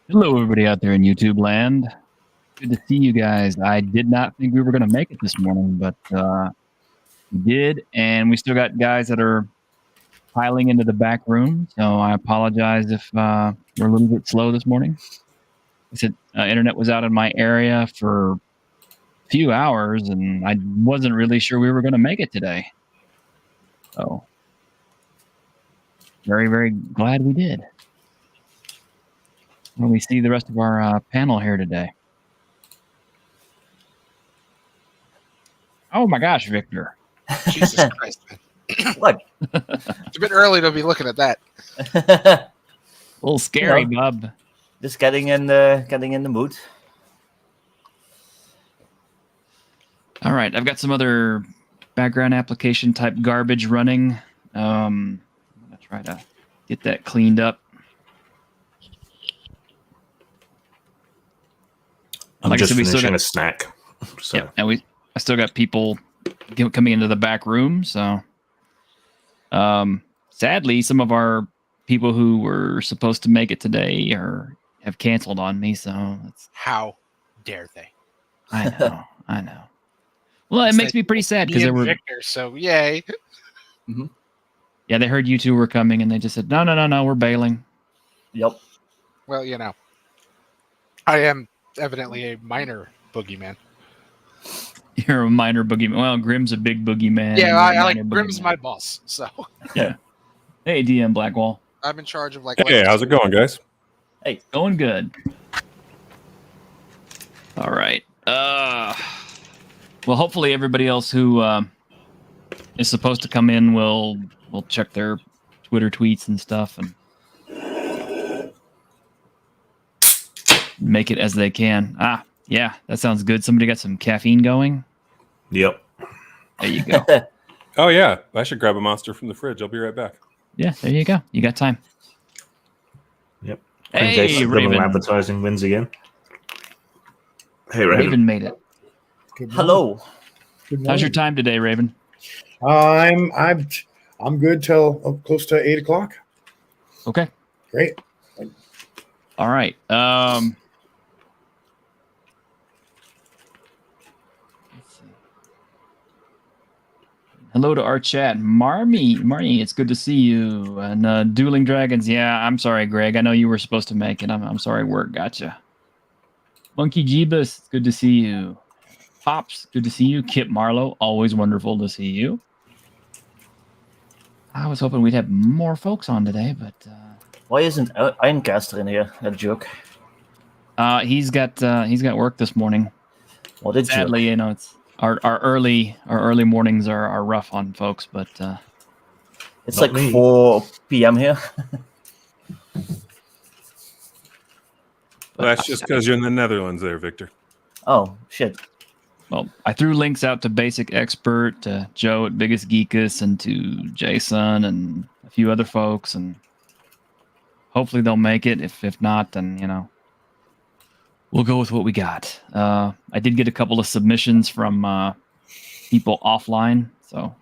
Hello, everybody out there in YouTube land. Good to see you guys. I did not think we were going to make it this morning, but we did, and we still got guys that are piling into the back room. So I apologize if we're a little bit slow this morning. I said internet was out in my area for a few hours, and I wasn't really sure we were going to make it today. So very, very glad we did. When we see the rest of our panel here today. Oh my gosh, Victor. Jesus Christ, man. What? It's a bit early to be looking at that. A little scary, bub. Just getting in the mood. All right, I've got some other background application type garbage running. I'm gonna try to get that cleaned up. I'm just finishing a snack. So. Yeah, and I still got people coming into the back room. So, sadly, some of our people who were supposed to make it today have canceled on me. So How dare they? I know. Well, it makes me pretty sad because there were Victor. So yay. Mm-hmm. Yeah, they heard you two were coming, and they just said, "No, we're bailing." Yep. Well, I am evidently a minor boogeyman. You're a minor boogeyman. Well, Grim's a big boogeyman. Yeah, I like Grim's my boss. So yeah. Hey, DM Blackwall. I'm in charge of Hey, how's it going, guys? Hey, going good. All right. Well, hopefully everybody else who is supposed to come in will check their Twitter tweets and stuff and make it as they can. Yeah, that sounds good. Somebody got some caffeine going? Yep. There you go. Oh, yeah. I should grab a monster from the fridge. I'll be right back. Yeah, there you go. You got time. Yep. Hey, Raven. Advertising wins again. Hey, Raven. Raven made it. Hello. How's your time today, Raven? I'm good till close to 8 o'clock. Okay. Great. All right. Let's see. Hello to our chat. Marmy, it's good to see you. And Dueling Dragons, yeah, I'm sorry, Greg. I know you were supposed to make it. I'm sorry work got you. Monkey Jeebus, it's good to see you. Pops, good to see you. Kip Marlowe, always wonderful to see you. I was hoping we'd have more folks on today, but why isn't Ironcaster in here? A joke. He's got work this morning. Well, did sadly, it's our early mornings are rough on folks, but it's like 4 p.m. here. Well, that's just because you're in the Netherlands there, Victor. Oh, shit. Well, I threw links out to Basic Expert, to Joe at Biggest Geekus, and to Jason and a few other folks, and hopefully they'll make it. If not, then, we'll go with what we got. I did get a couple of submissions from people offline, so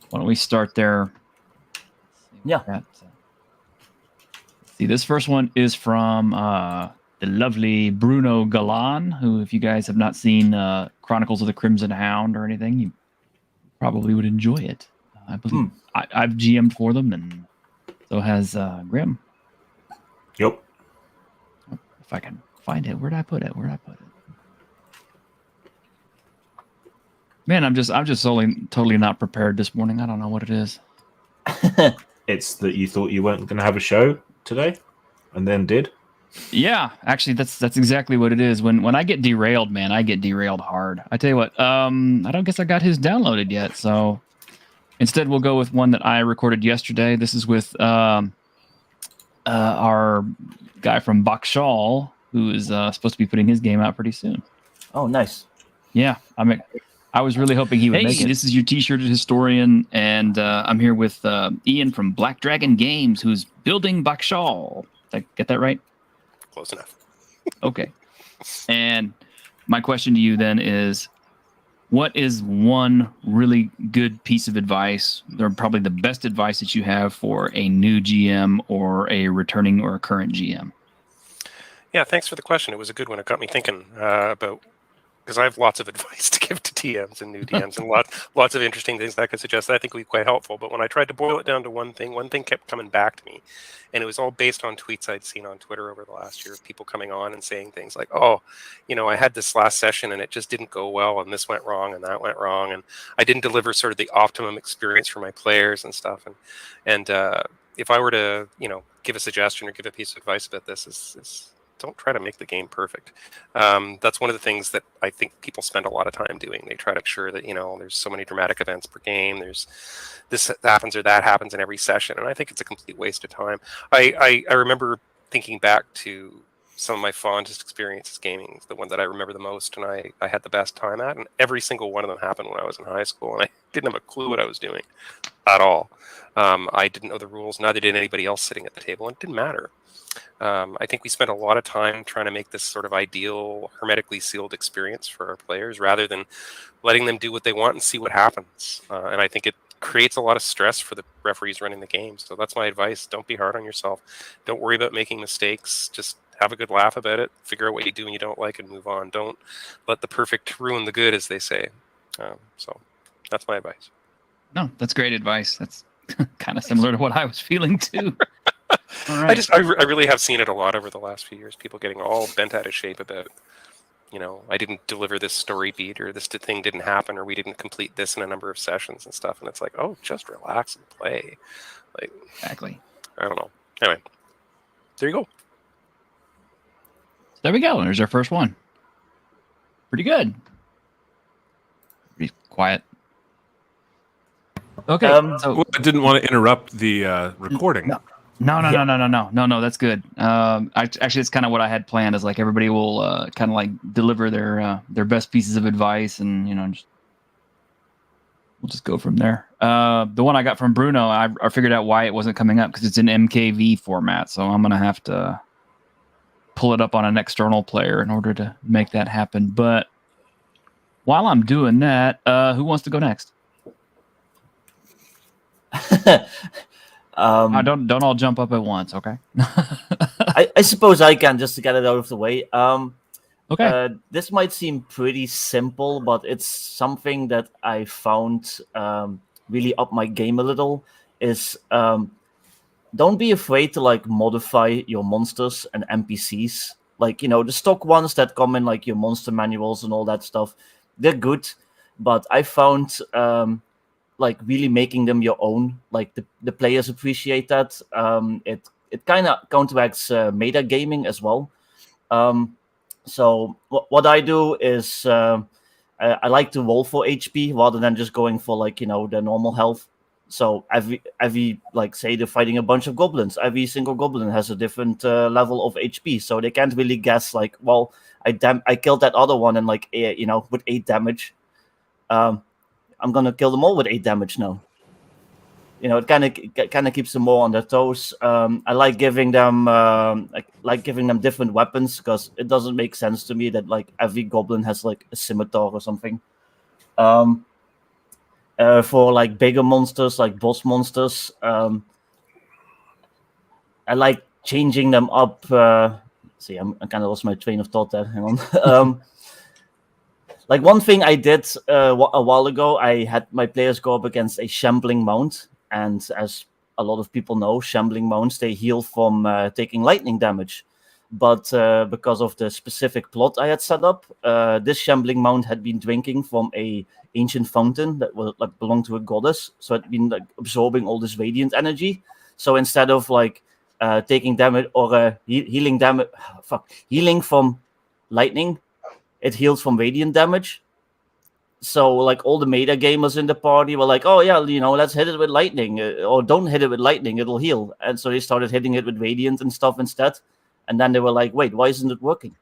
why don't we start there? Yeah. See, this first one is from the lovely Bruno Galan, who, if you guys have not seen Chronicles of the Crimson Hound or anything, you probably would enjoy it. I believe I've GM'd for them, and so has Grim. Yep. If I can find it, where'd I put it? Man, I'm just totally not prepared this morning. I don't know what it is. It's that you thought you weren't going to have a show today, and then did. Yeah, actually, that's exactly what it is. When I get derailed, man, I get derailed hard. I tell you what, I don't guess I got his downloaded yet, so instead we'll go with one that I recorded yesterday. This is with our guy from Bakshal, who is supposed to be putting his game out pretty soon. Oh, nice. Yeah, I was really hoping he would make it. This is your T-shirted historian, and I'm here with Ian from Black Dragon Games, who's building Bakshal. Did I get that right? Close enough. Okay. And my question to you then is, what is one really good piece of advice, or probably the best advice that you have for a new GM or a returning or a current GM? Yeah, thanks for the question. It was a good one. It got me thinking about, because I have lots of advice to give to TMs and new DMs, and lots of interesting things that I could suggest that I think would be quite helpful. But when I tried to boil it down to one thing kept coming back to me, and it was all based on tweets I'd seen on Twitter over the last year of people coming on and saying things like, "Oh, I had this last session and it just didn't go well, and this went wrong and that went wrong, and I didn't deliver sort of the optimum experience for my players and stuff." And if I were to, give a suggestion or give a piece of advice about this, is don't try to make the game perfect. That's one of the things that I think people spend a lot of time doing. They try to make sure that, there's so many dramatic events per game. There's this happens or that happens in every session. And I think it's a complete waste of time. I remember thinking back to some of my fondest experiences gaming, the one that I remember the most and I had the best time at. And every single one of them happened when I was in high school. And I didn't have a clue what I was doing at all. I didn't know the rules. Neither did anybody else sitting at the table. And it didn't matter. I think we spent a lot of time trying to make this sort of ideal, hermetically sealed experience for our players rather than letting them do what they want and see what happens. And I think it creates a lot of stress for the referees running the game. So that's my advice. Don't be hard on yourself. Don't worry about making mistakes. Just have a good laugh about it. Figure out what you do and you don't like and move on. Don't let the perfect ruin the good, as they say. So that's my advice. No, that's great advice. That's kind of similar to what I was feeling too. All right. I really have seen it a lot over the last few years. People getting all bent out of shape about, I didn't deliver this story beat, or this thing didn't happen, or we didn't complete this in a number of sessions and stuff. And it's like, oh, just relax and play. Like, Exactly. I don't know. Anyway, there you go. There we go. There's our first one. Pretty good. Pretty quiet. Okay. Well, I didn't want to interrupt the recording. No. That's good. Actually, it's kind of what I had planned. Is like everybody will kind of like deliver their best pieces of advice, and we'll just go from there. The one I got from Bruno, I figured out why it wasn't coming up, because it's in MKV format. So I'm gonna have to pull it up on an external player in order to make that happen. But while I'm doing that, who wants to go next? Don't all jump up at once, okay? I suppose I can, just to get it out of the way. Okay. This might seem pretty simple, but it's something that I found really up my game a little. Is don't be afraid to like modify your monsters and NPCs. Like, the stock ones that come in like your monster manuals and all that stuff. They're good, but I found like really making them your own. Like the players appreciate that. It kind of counteracts meta gaming as well. So what I do is I like to roll for HP rather than just going for like the normal health. So every like say they're fighting a bunch of goblins, every single goblin has a different level of HP, so they can't really guess like, well, I killed that other one and like with 8 damage. I'm gonna kill them all with 8 damage now. It kind of keeps them more on their toes. I like giving them different weapons, because it doesn't make sense to me that like every goblin has like a scimitar or something. For like bigger monsters, like boss monsters, I like changing them up. See, I kind of lost my train of thought there. Hang on. Like one thing I did a while ago, I had my players go up against a shambling mount, and as a lot of people know, shambling mounts, they heal from taking lightning damage. But because of the specific plot I had set up, this shambling mount had been drinking from a ancient fountain that was like belonged to a goddess, so it had been like absorbing all this radiant energy. So instead of like taking damage or healing from lightning, it heals from radiant damage. So like all the meta gamers in the party were like, oh yeah, let's hit it with lightning, or don't hit it with lightning, it'll heal. And so they started hitting it with radiant and stuff instead. And then they were like, wait, why isn't it working?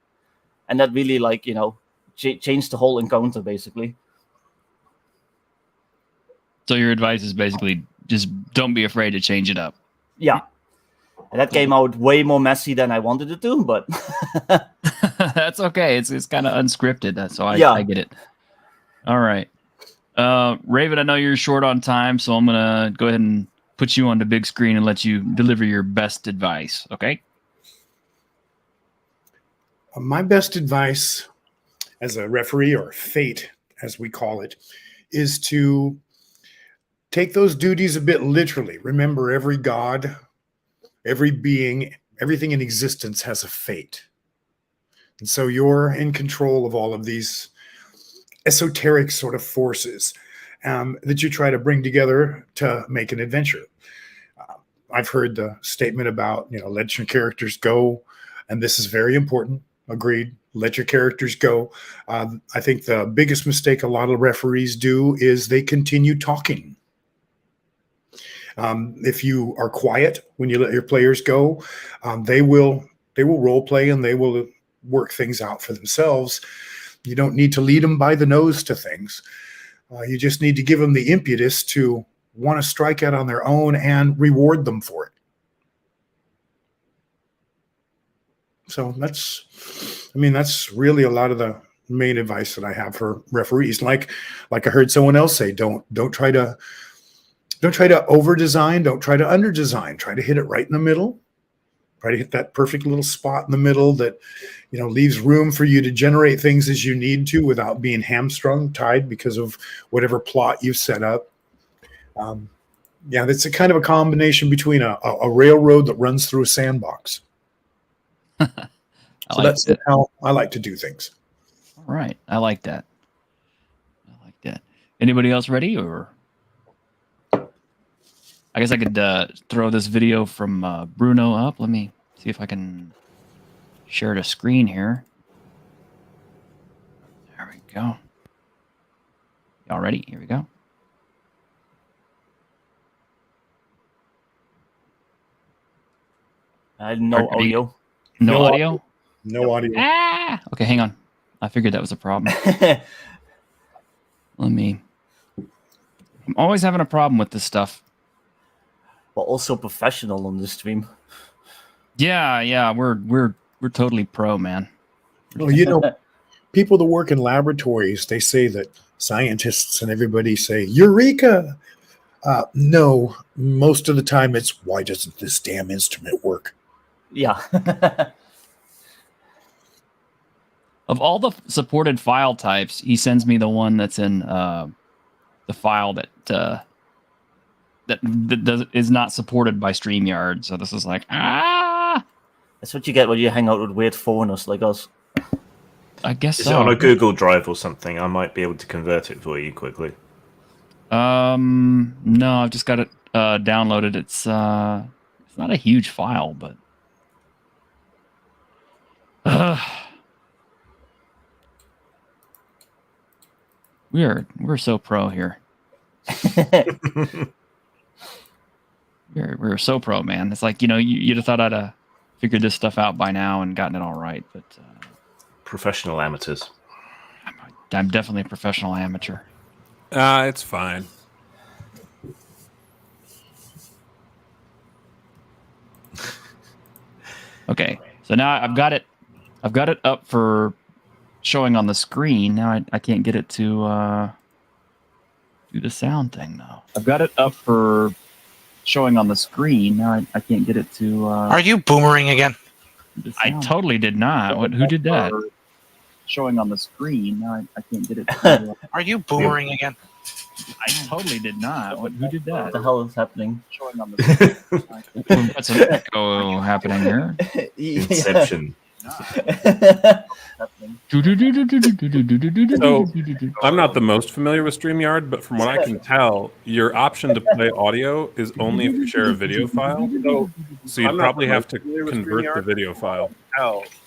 And that really like, changed the whole encounter basically. So your advice is basically just don't be afraid to change it up. Yeah. And that came out way more messy than I wanted it to, but that's okay. It's kind of unscripted, so I get it. All right. Raven, I know you're short on time, so I'm going to go ahead and put you on the big screen and let you deliver your best advice, okay? My best advice as a referee, or fate, as we call it, is to take those duties a bit literally. Remember, every god, every being, everything in existence has a fate. And so you're in control of all of these esoteric sort of forces that you try to bring together to make an adventure. I've heard the statement about, let your characters go. And this is very important. Agreed. Let your characters go. I think the biggest mistake a lot of referees do is they continue talking. If you are quiet when you let your players go, they will role play and they will work things out for themselves. You don't need to lead them by the nose to things. You just need to give them the impetus to want to strike out on their own and reward them for it. So that's really a lot of the main advice that I have for referees. Like I heard someone else say, don't try to over design, don't try to under design. Try to hit it right in the middle. Try to hit that perfect little spot in the middle that leaves room for you to generate things as you need to without being hamstrung, tied because of whatever plot you've set up. That's a kind of a combination between a railroad that runs through a sandbox. So that's how I like to do things. All right. I like that. Anybody else ready? Or I guess I could throw this video from Bruno up. Let me see if I can share the screen here. There we go. Y'all ready? Here we go. No audio. No audio? No audio. Ah! Okay, hang on. I figured that was a problem. I'm always having a problem with this stuff. But also professional on the stream. Yeah, we're totally pro, man. Well, people that work in laboratories, they say that scientists and everybody say, Eureka! No, most of the time it's, why doesn't this damn instrument work? Yeah. Of all the supported file types, he sends me the one that's in the file that is not supported by StreamYard. So this is like, That's what you get when you hang out with weird foreigners like us. I guess Is so. it on a Google Drive or something? I might be able to convert it for you quickly. No, I've just got it downloaded. It's not a huge file, but we're so pro here. we're so pro, man. It's like, you'd have thought I'd figured this stuff out by now and gotten it all right, but Professional amateurs. I'm definitely a professional amateur. It's fine. Okay, so now I've got it up for showing on the screen. Now I can't get it to do the sound thing though. I've got it up for showing on the screen. Now I can't get it to Are you boomering again? I totally did not. Who did that? Showing on the screen. Now I can't get it to Are you boomering again? I totally did not. Who did What that? the hell is happening? Showing on the screen. We've got some echo happening here. Inception. So I'm not the most familiar with StreamYard, but from what I can tell, your option to play audio is only if you share a video file. So you'd probably have to convert the video file.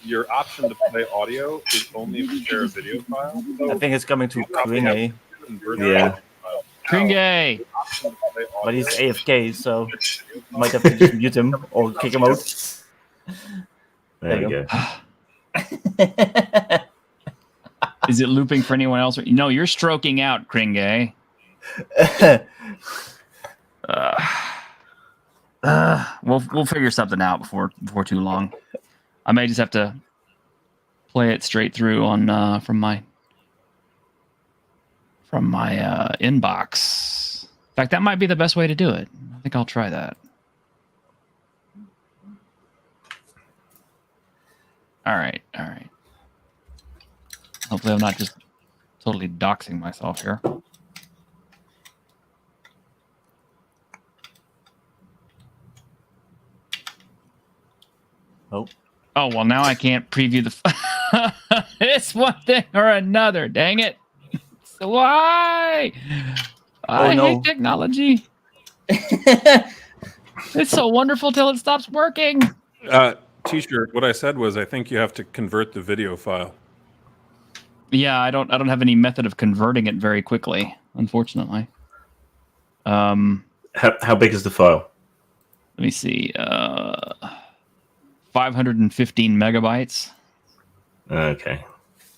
Your option to play audio is only if you share a video file. I think it's coming to Kringe, Yeah. Kringe! but he's AFK, so you might have to just mute him or kick him out. There you you go. Is it looping for anyone else? No, you're stroking out, Kringe. We'll figure something out before too long. I may just have to play it straight through on from my inbox. In fact, that might be the best way to do it. I think I'll try that. All right. Hopefully, I'm not just totally doxing myself here. Oh. Oh, well, now I can't preview the... It's one thing or another, dang it. So why? I hate technology. It's so wonderful till it stops working. T-shirt. What I said was, I think you have to convert the video file. Yeah, I don't have any method of converting it very quickly, unfortunately. How big is the file? Let me see. 515 megabytes. Okay.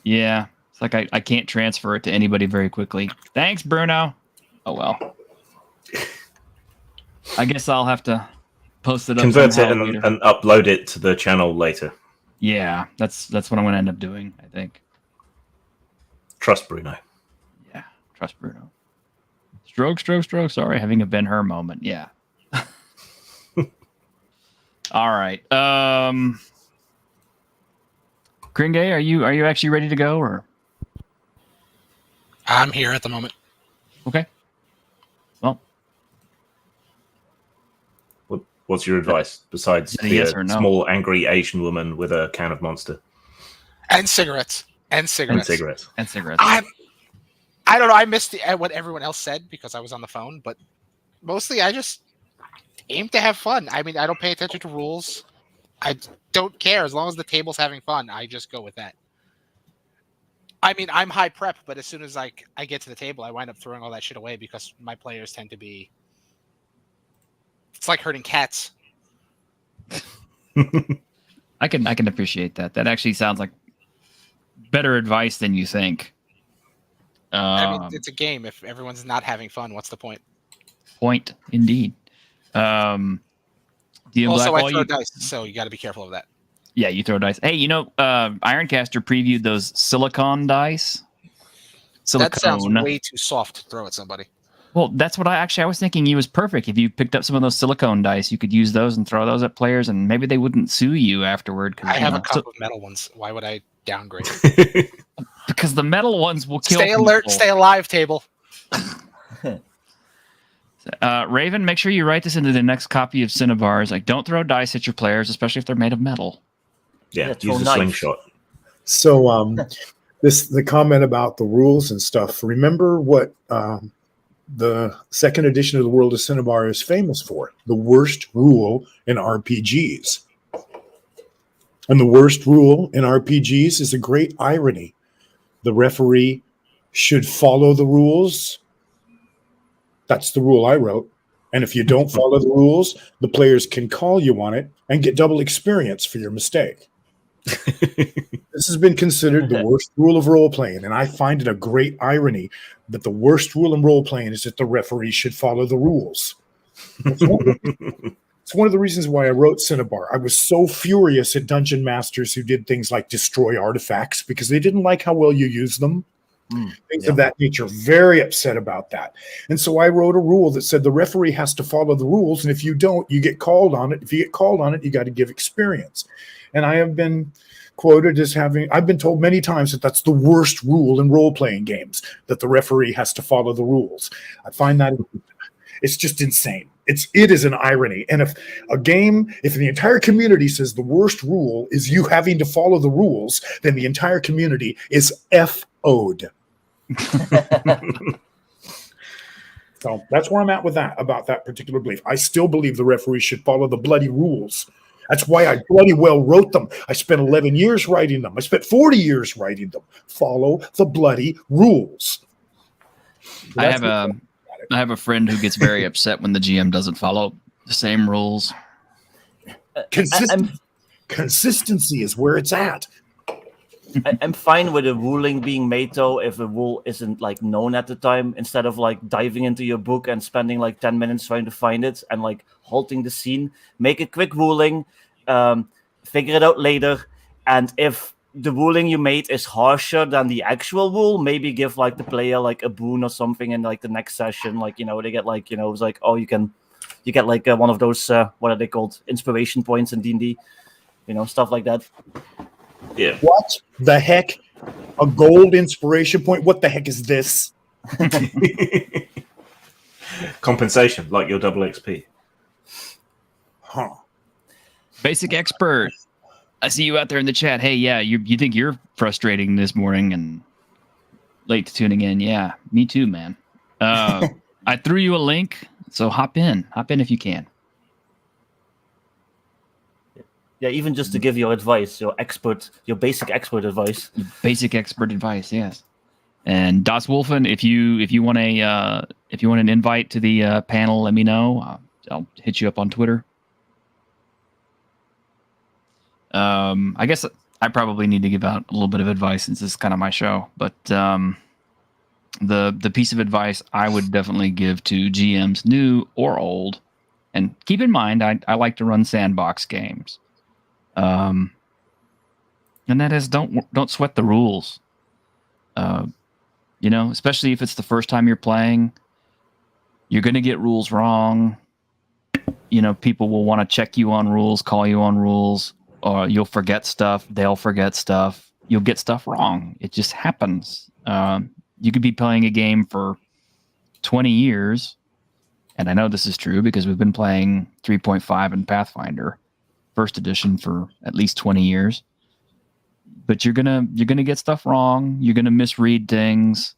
Yeah. It's like I can't transfer it to anybody very quickly. Thanks, Bruno. Oh, well. I guess I'll have to post it up. Convert it later. and upload it to the channel later. Yeah, that's what I'm going to end up doing, I think. Trust Bruno. Yeah, trust Bruno. Stroke. Sorry, having a Ben-Hur moment. Yeah. All right. Kringay, are you actually ready to go, or? I'm here at the moment. Okay. Well, What's your advice besides Is it a yes the or no? small angry Asian woman with a can of Monster And cigarettes. and cigarettes? and cigarettes. I don't know. I missed what everyone else said because I was on the phone, but mostly I just aim to have fun. I mean, I don't pay attention to rules. I don't care. As long as the table's having fun, I just go with that. I mean, I'm high prep, but as soon as I get to the table, I wind up throwing all that shit away because my players tend to be... It's like herding cats. I can appreciate that. That actually sounds like better advice than you think. I mean, it's a game. If everyone's not having fun, what's the point? Point indeed. Also, I throw dice, so you got to be careful of that. Yeah, you throw dice. Hey, Ironcaster previewed those silicon dice. That sounds way too soft to throw at somebody. Well, that's what I was thinking. He was perfect. If you picked up some of those silicone dice, you could use those and throw those at players, and maybe they wouldn't sue you afterward. I have a couple of metal ones. Why would I downgrade? Because the metal ones will kill. Stay alert, people. stay alive, table. Raven, make sure you write this into the next copy of Cinnabars. Like, don't throw dice at your players, especially if they're made of metal. Yeah, use a slingshot. So the comment about the rules and stuff. Remember what the second edition of the World of Cinnabar is famous for: the worst rule in RPGs. And the worst rule in RPGs is a great irony. The referee should follow the rules. That's the rule I wrote. And if you don't follow the rules, the players can call you on it and get double experience for your mistake. This has been considered the worst rule of role-playing, and I find it a great irony that the worst rule in role-playing is that the referee should follow the rules. It's one of the reasons why I wrote Cinnabar. I was so furious at dungeon masters who did things like destroy artifacts because they didn't like how well you use them. Things of that nature. Very upset about that. And so I wrote a rule that said the referee has to follow the rules, and if you don't, you get called on it. If you get called on it, you got to give experience. And I have been quoted as I've been told many times that that's the worst rule in role-playing games, that the referee has to follow the rules. I find that it's just insane. It is an irony. And if the entire community says the worst rule is you having to follow the rules, then the entire community is FO'd. So that's where I'm at with that, about that particular belief. I still believe the referee should follow the bloody rules. That's why I bloody well wrote them. I spent 11 years writing them. I spent 40 years writing them. Follow the bloody rules. So I have a friend who gets very upset when the GM doesn't follow the same rules. Consistency is where it's at. I'm fine with a ruling being made, though, if a rule isn't like known at the time, instead of like diving into your book and spending like 10 minutes trying to find it and like halting the scene. Make a quick ruling, figure it out later, and if the ruling you made is harsher than the actual rule, maybe give like the player like a boon or something in like the next session. Like, they get like, it's like, oh, you get like one of those, what are they called? Inspiration points in D&D, stuff like that. Yeah. What the heck a gold inspiration point. What the heck is this? Compensation, like your double XP. Huh. Basic expert. I see you out there in the chat. Hey, yeah, you think you're frustrating this morning and late to tuning in. Yeah, me too, man. I threw you a link, so hop in if you can. Yeah, even just to give your advice, your basic expert advice. Basic expert advice, yes. And Das Wolfen, if you want an invite to the panel, let me know. I'll hit you up on Twitter. I guess I probably need to give out a little bit of advice since this is kind of my show. But the piece of advice I would definitely give to GMs, new or old, and keep in mind I like to run sandbox games. And that is don't sweat the rules. Especially if it's the first time you're playing, you're going to get rules wrong. People will want to check you on rules, call you on rules, or you'll forget stuff. They'll forget stuff. You'll get stuff wrong. It just happens. You could be playing a game for 20 years. And I know this is true because we've been playing 3.5 and Pathfinder first edition for at least 20 years. But you're gonna get stuff wrong. You're gonna misread things.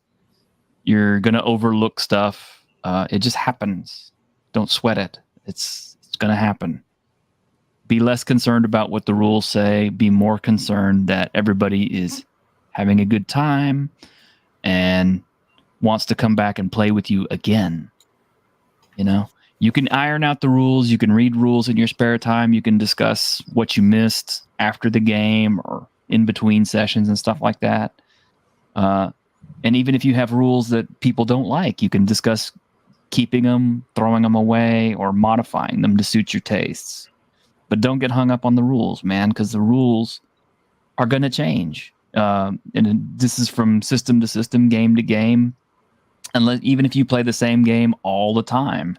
You're gonna overlook stuff. It just happens. Don't sweat it. It's gonna happen. Be less concerned about what the rules say. Be more concerned that everybody is having a good time and wants to come back and play with you again. You can iron out the rules. You can read rules in your spare time. You can discuss what you missed after the game or in between sessions and stuff like that. And even if you have rules that people don't like, you can discuss keeping them, throwing them away, or modifying them to suit your tastes. But don't get hung up on the rules, man, because the rules are going to change. And this is from system to system, game to game. Even if you play the same game all the time,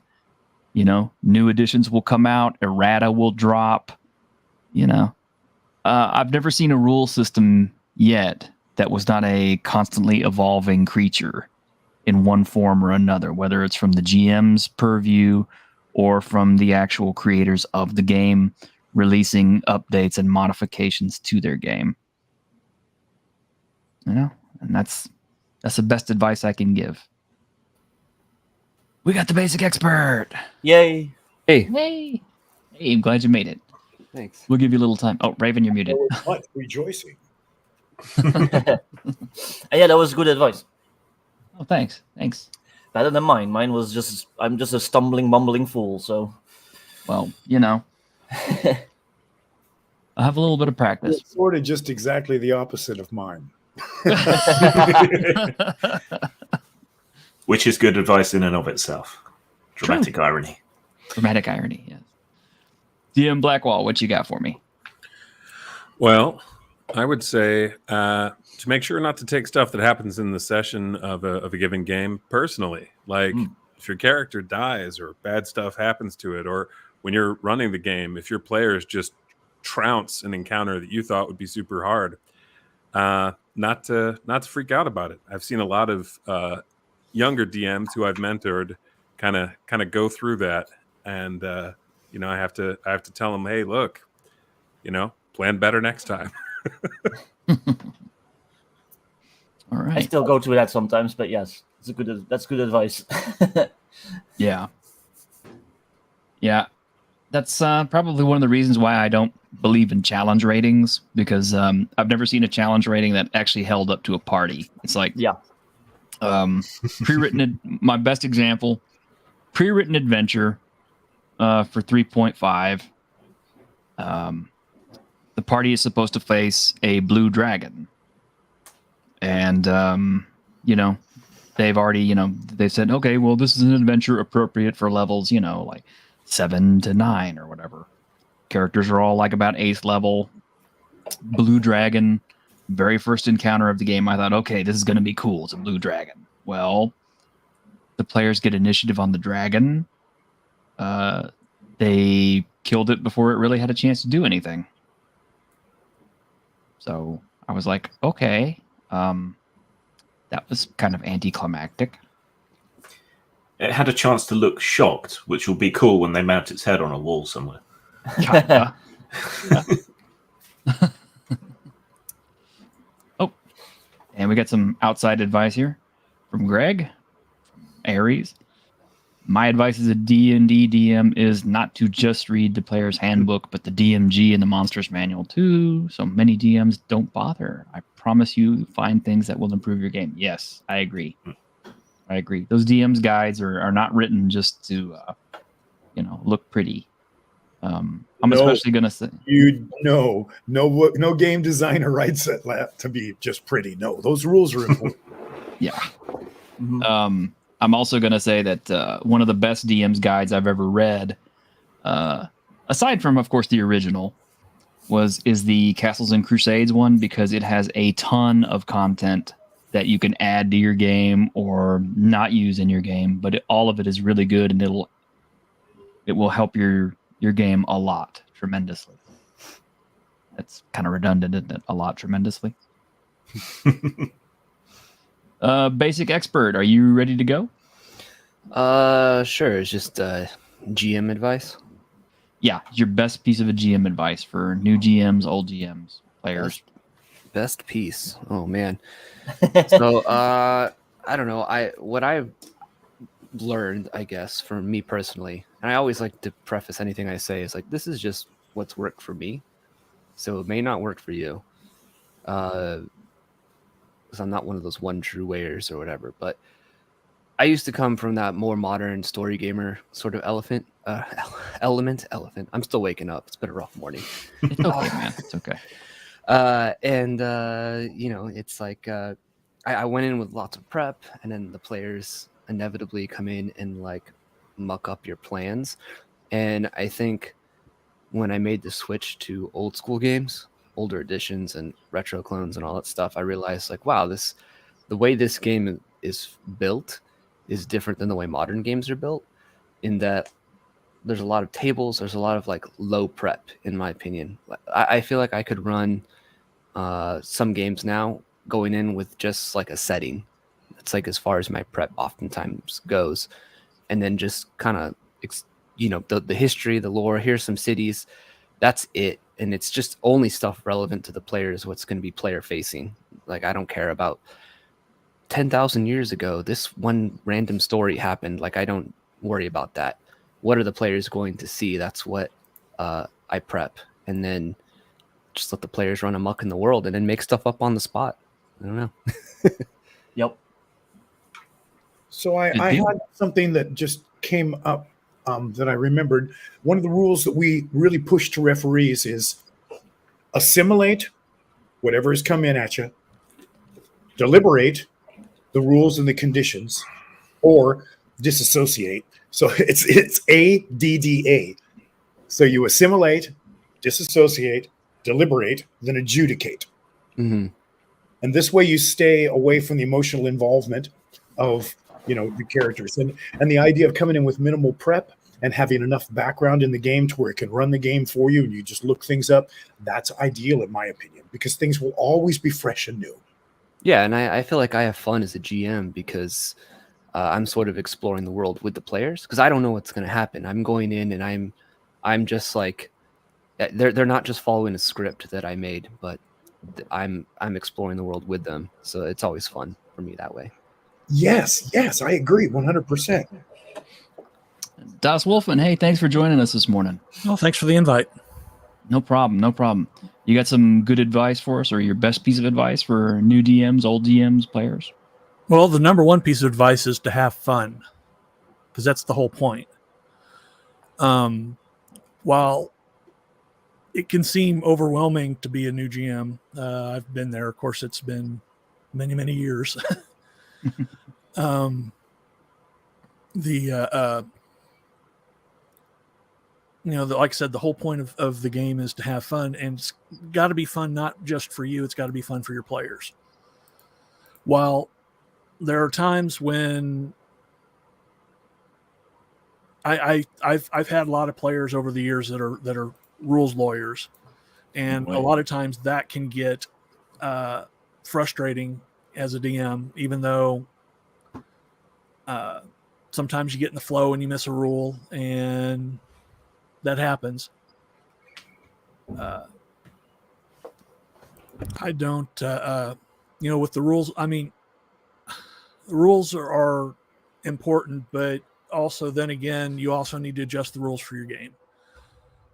new editions will come out, errata will drop. I've never seen a rule system yet that was not a constantly evolving creature in one form or another, whether it's from the GM's purview or from the actual creators of the game releasing updates and modifications to their game. And that's the best advice I can give. We got the basic expert. Yay! Hey, I'm glad you made it. Thanks. We'll give you a little time. Oh, Raven, you're muted. But rejoicing. Yeah, that was good advice. Oh, thanks. Better than mine. Mine was I'm just a stumbling, mumbling fool. So, well, I have a little bit of practice. It's sort of just exactly the opposite of mine. Which is good advice in and of itself. Dramatic irony. Dramatic irony, yes. DM Blackwall, what you got for me? Well, I would say to make sure not to take stuff that happens in the session of a given game personally. Like if your character dies or bad stuff happens to it, or when you're running the game, if your players just trounce an encounter that you thought would be super hard, not to freak out about it. I've seen a lot of younger DMs who I've mentored kind of go through that, and I have to tell them, hey, look, plan better next time. All right. I still go through that sometimes, but yes, that's good advice. Yeah. That's probably one of the reasons why I don't believe in challenge ratings, because I've never seen a challenge rating that actually held up to a party. It's like, pre-written. My best example, pre-written adventure for 3.5. The party is supposed to face a blue dragon, and they've already they said, okay, well, this is an adventure appropriate for levels like 7 to 9 or whatever. Characters are all like about 8th level. Blue dragon, very first encounter of the game. I thought, okay, this is going to be cool. It's a blue dragon. Well, the players get initiative on the dragon. They killed it before it really had a chance to do anything. So I was like, okay, That was kind of anticlimactic. It had a chance to look shocked, which will be cool when they mount its head on a wall somewhere. Kinda. Oh, and we got some outside advice here from Greg, from Aries. My advice as a D&D DM is not to just read the player's handbook, but the DMG and the Monsters Manual too. So many DMs don't bother. I promise you find things that will improve your game. Yes, I agree. I agree. Those DM's guides are not written just to, look pretty. I'm especially going to say... No game designer writes it to be just pretty. No, those rules are important. Yeah. Mm-hmm. I'm also going to say that one of the best DM's guides I've ever read, aside from, of course, the original, is the Castles and Crusades one, because it has a ton of content that you can add to your game or not use in your game, but all of it is really good, and it will help your game a lot, tremendously. That's kind of redundant, isn't it? A lot, tremendously. Basic Expert, are you ready to go? Sure. It's just GM advice. Yeah, your best piece of a GM advice for new GMs, old GMs, players. Best piece. Oh man. So I don't know. What I've learned, I guess, from me personally, and I always like to preface anything I say is like, this is just what's worked for me, so it may not work for you. Because I'm not one of those one true wayers or whatever, but I used to come from that more modern story gamer sort of element. I'm still waking up. It's been a rough morning. It's okay, man. It's okay. It's like I went in with lots of prep, and then the players inevitably come in and like muck up your plans. And I think when I made the switch to old school games, older editions and retro clones and all that stuff, I realized like, wow, the way this game is built is different than the way modern games are built, in that there's a lot of tables, there's a lot of like low prep, in my opinion. I feel like I could run some games now going in with just like a setting. It's like as far as my prep oftentimes goes, and then just kind of the history, the lore, here's some cities, that's it. And it's just only stuff relevant to the players, what's going to be player facing. Like, I don't care about 10,000 years ago, this one random story happened. Like, I don't worry about that. What are the players going to see? That's what I prep. And then just let the players run amok in the world and then make stuff up on the spot. I don't know. Yep. So I had something that just came up that I remembered. One of the rules that we really push to referees is assimilate whatever has come in at you, deliberate the rules and the conditions, or disassociate. So it's ADDA. So you assimilate, disassociate, deliberate, then adjudicate. Mm-hmm. And this way you stay away from the emotional involvement of the characters, and the idea of coming in with minimal prep and having enough background in the game to where it can run the game for you and you just look things up. That's ideal, in my opinion, because things will always be fresh and new. Yeah, and I feel like I have fun as a GM because I'm sort of exploring the world with the players, because I don't know what's going to happen. I'm going in and I'm just like, they're not just following a script that I made, but I'm exploring the world with them. So it's always fun for me that way. Yes, I agree 100%. Das Wolfen, hey, thanks for joining us this morning. Well, thanks for the invite. No problem. You got some good advice for us, or your best piece of advice for new DMs, old DMs, players? Well, the number one piece of advice is to have fun, because that's the whole point. While it can seem overwhelming to be a new GM, I've been there. Of course, it's been many, many years. Like I said, the whole point of the game is to have fun, and it's got to be fun not just for you, it's got to be fun for your players. While there are times when I've had a lot of players over the years that are rules lawyers, and a lot of times that can get frustrating as a DM, even though sometimes you get in the flow and you miss a rule, and that happens. I don't, with the rules, I mean, the rules are important, but also then again, you also need to adjust the rules for your game.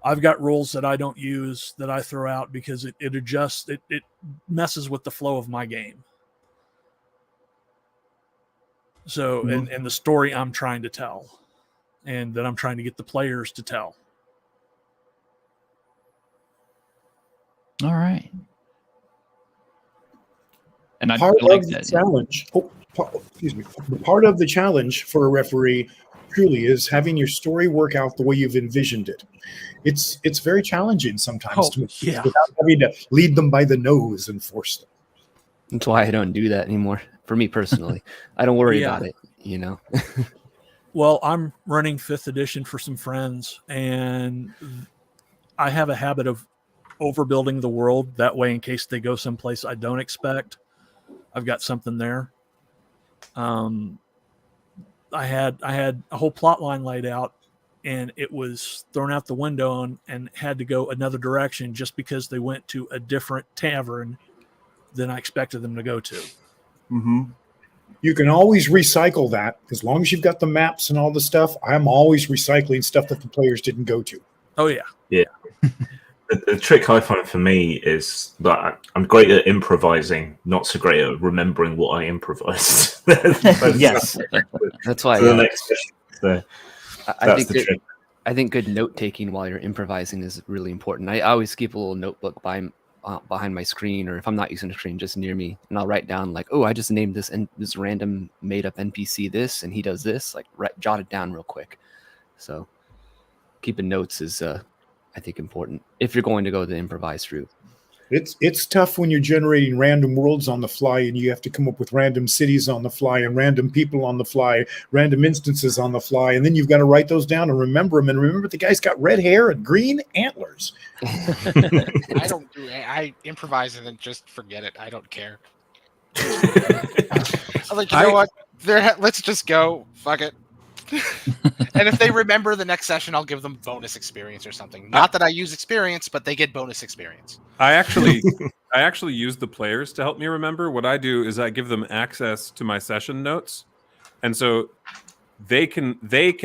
I've got rules that I don't use that I throw out because it adjusts, it messes with the flow of my game. So, and the story I'm trying to tell and that I'm trying to get the players to tell. All right. And Part I like of the that. challenge. Excuse me. Part of the challenge for a referee truly is having your story work out the way you've envisioned it. It's very challenging sometimes without having to lead them by the nose and force them. That's why I don't do that anymore. For me personally, I don't worry about it. Well, I'm running 5th edition for some friends, and I have a habit of overbuilding the world. That way, in case they go someplace I don't expect, I've got something there. I had a whole plot line laid out, and it was thrown out the window and had to go another direction just because they went to a different tavern than I expected them to go to. Mm-hmm. You can always recycle that as long as you've got the maps and all the stuff. I'm always recycling stuff that the players didn't go to. Oh yeah. Yeah. The trick I find for me is that I'm great at improvising, not so great at remembering what I improvised. Yes. That's why the next session. So I think good note taking while you're improvising is really important. I always keep a little notebook behind my screen, or if I'm not using a screen, just near me, and I'll write down like, oh, I just named this random made up NPC this, and he does this. Like, jot it down real quick. So keeping notes is I think important if you're going to go the improvised route. It's tough when you're generating random worlds on the fly and you have to come up with random cities on the fly and random people on the fly, random instances on the fly, and then you've got to write those down and remember them. And remember, the guy's got red hair and green antlers. I improvise and then just forget it. I don't care. I'm like, you know what? Let's just go. Fuck it. And if they remember the next session, I'll give them bonus experience or something. Not that I use experience, but they get bonus experience. I actually use the players to help me remember. What I do is I give them access to my session notes, and so they can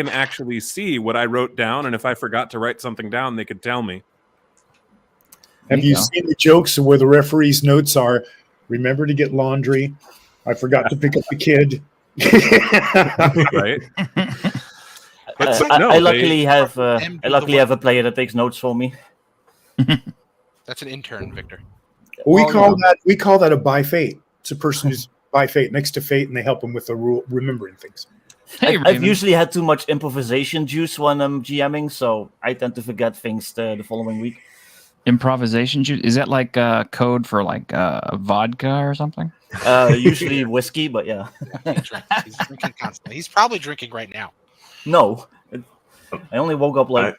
actually see what I wrote down. And if I forgot to write something down, they could tell me. Have you seen the jokes where the referee's notes are, remember to get laundry, I forgot to pick up the kid. Right. I luckily have a player that takes notes for me. That's an intern, Victor. We call that a by fate. It's a person who's by fate next to fate, and they help them with the rule remembering things. I've usually had too much improvisation juice when I'm GMing, so I tend to forget things the following week. Improvisation juice? Is that like code for like vodka or something? Usually whiskey, but yeah. He's drinking constantly. He's probably drinking right now. No, I only woke up like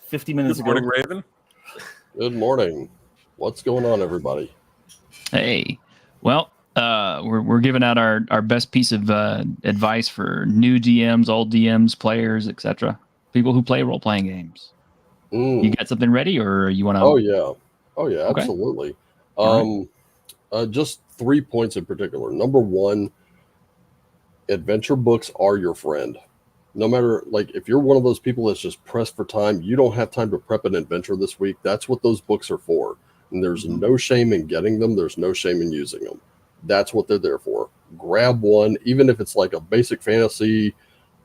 50 minutes ago. Good morning, Raven. Good morning. What's going on, everybody? Hey, well, we're giving out our best piece of advice for new DMs, old DMs, players, etc. People who play role-playing games. You got something ready, or you want to? Oh yeah, Okay. absolutely. All Just 3 points in particular. Number one, adventure books are your friend. No matter, like, if you're one of those people that's just pressed for time, you don't have time to prep an adventure this week. That's what those books are for. And there's no shame in getting them. There's no shame in using them. That's what they're there for. Grab one, even if it's like a basic fantasy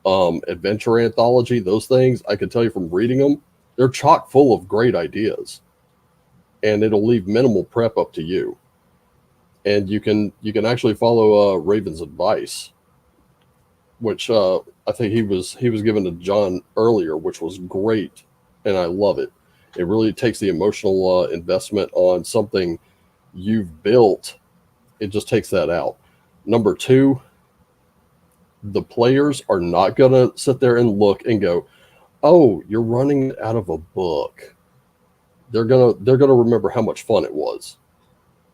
adventure anthology. Those things, I can tell you from reading them, they're chock full of great ideas, and it'll leave minimal prep up to you. And you can actually follow Raven's advice, which I think he was given to John earlier, which was great, and I love it. It really takes the emotional investment on something you've built. It just takes that out. Number two, the players are not going to sit there and look and go, oh, you're running out of a book. They're gonna remember how much fun it was.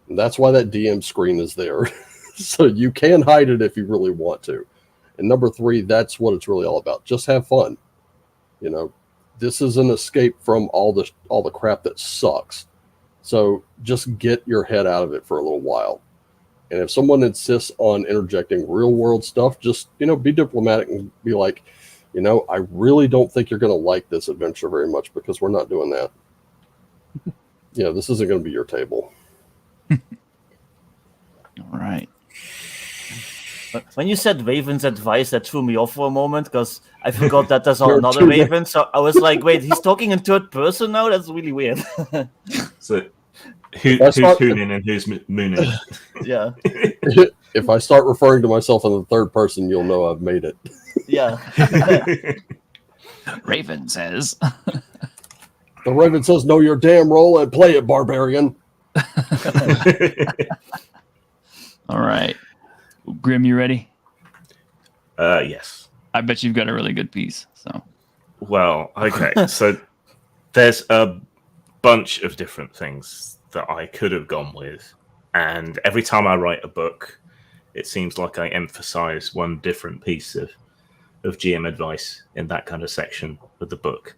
And that's why that DM screen is there. So you can hide it if you really want to. And number 3, that's what it's really all about. Just have fun. You know, this is an escape from all the crap that sucks. So just get your head out of it for a little while. And if someone insists on interjecting real world stuff, just, you know, be diplomatic and be like, you know, I really don't think you're going to like this adventure very much because we're not doing that. You know, this isn't going to be your table. All right. When you said Raven's advice, that threw me off for a moment because I forgot that there's You're another too- Raven. So I was like, wait, he's talking in third person now? That's really weird. So who's That's not- hooning and who's mooning? Yeah. If I start referring to myself in the third person, you'll know I've made it. Yeah. Raven says. The Raven says, know your damn role and play it, barbarian. All right. Grim, you ready? Yes. I bet you've got a really good piece. So Well, okay. So there's a bunch of different things that I could have gone with. And every time I write a book, it seems like I emphasize one different piece of GM advice in that kind of section of the book.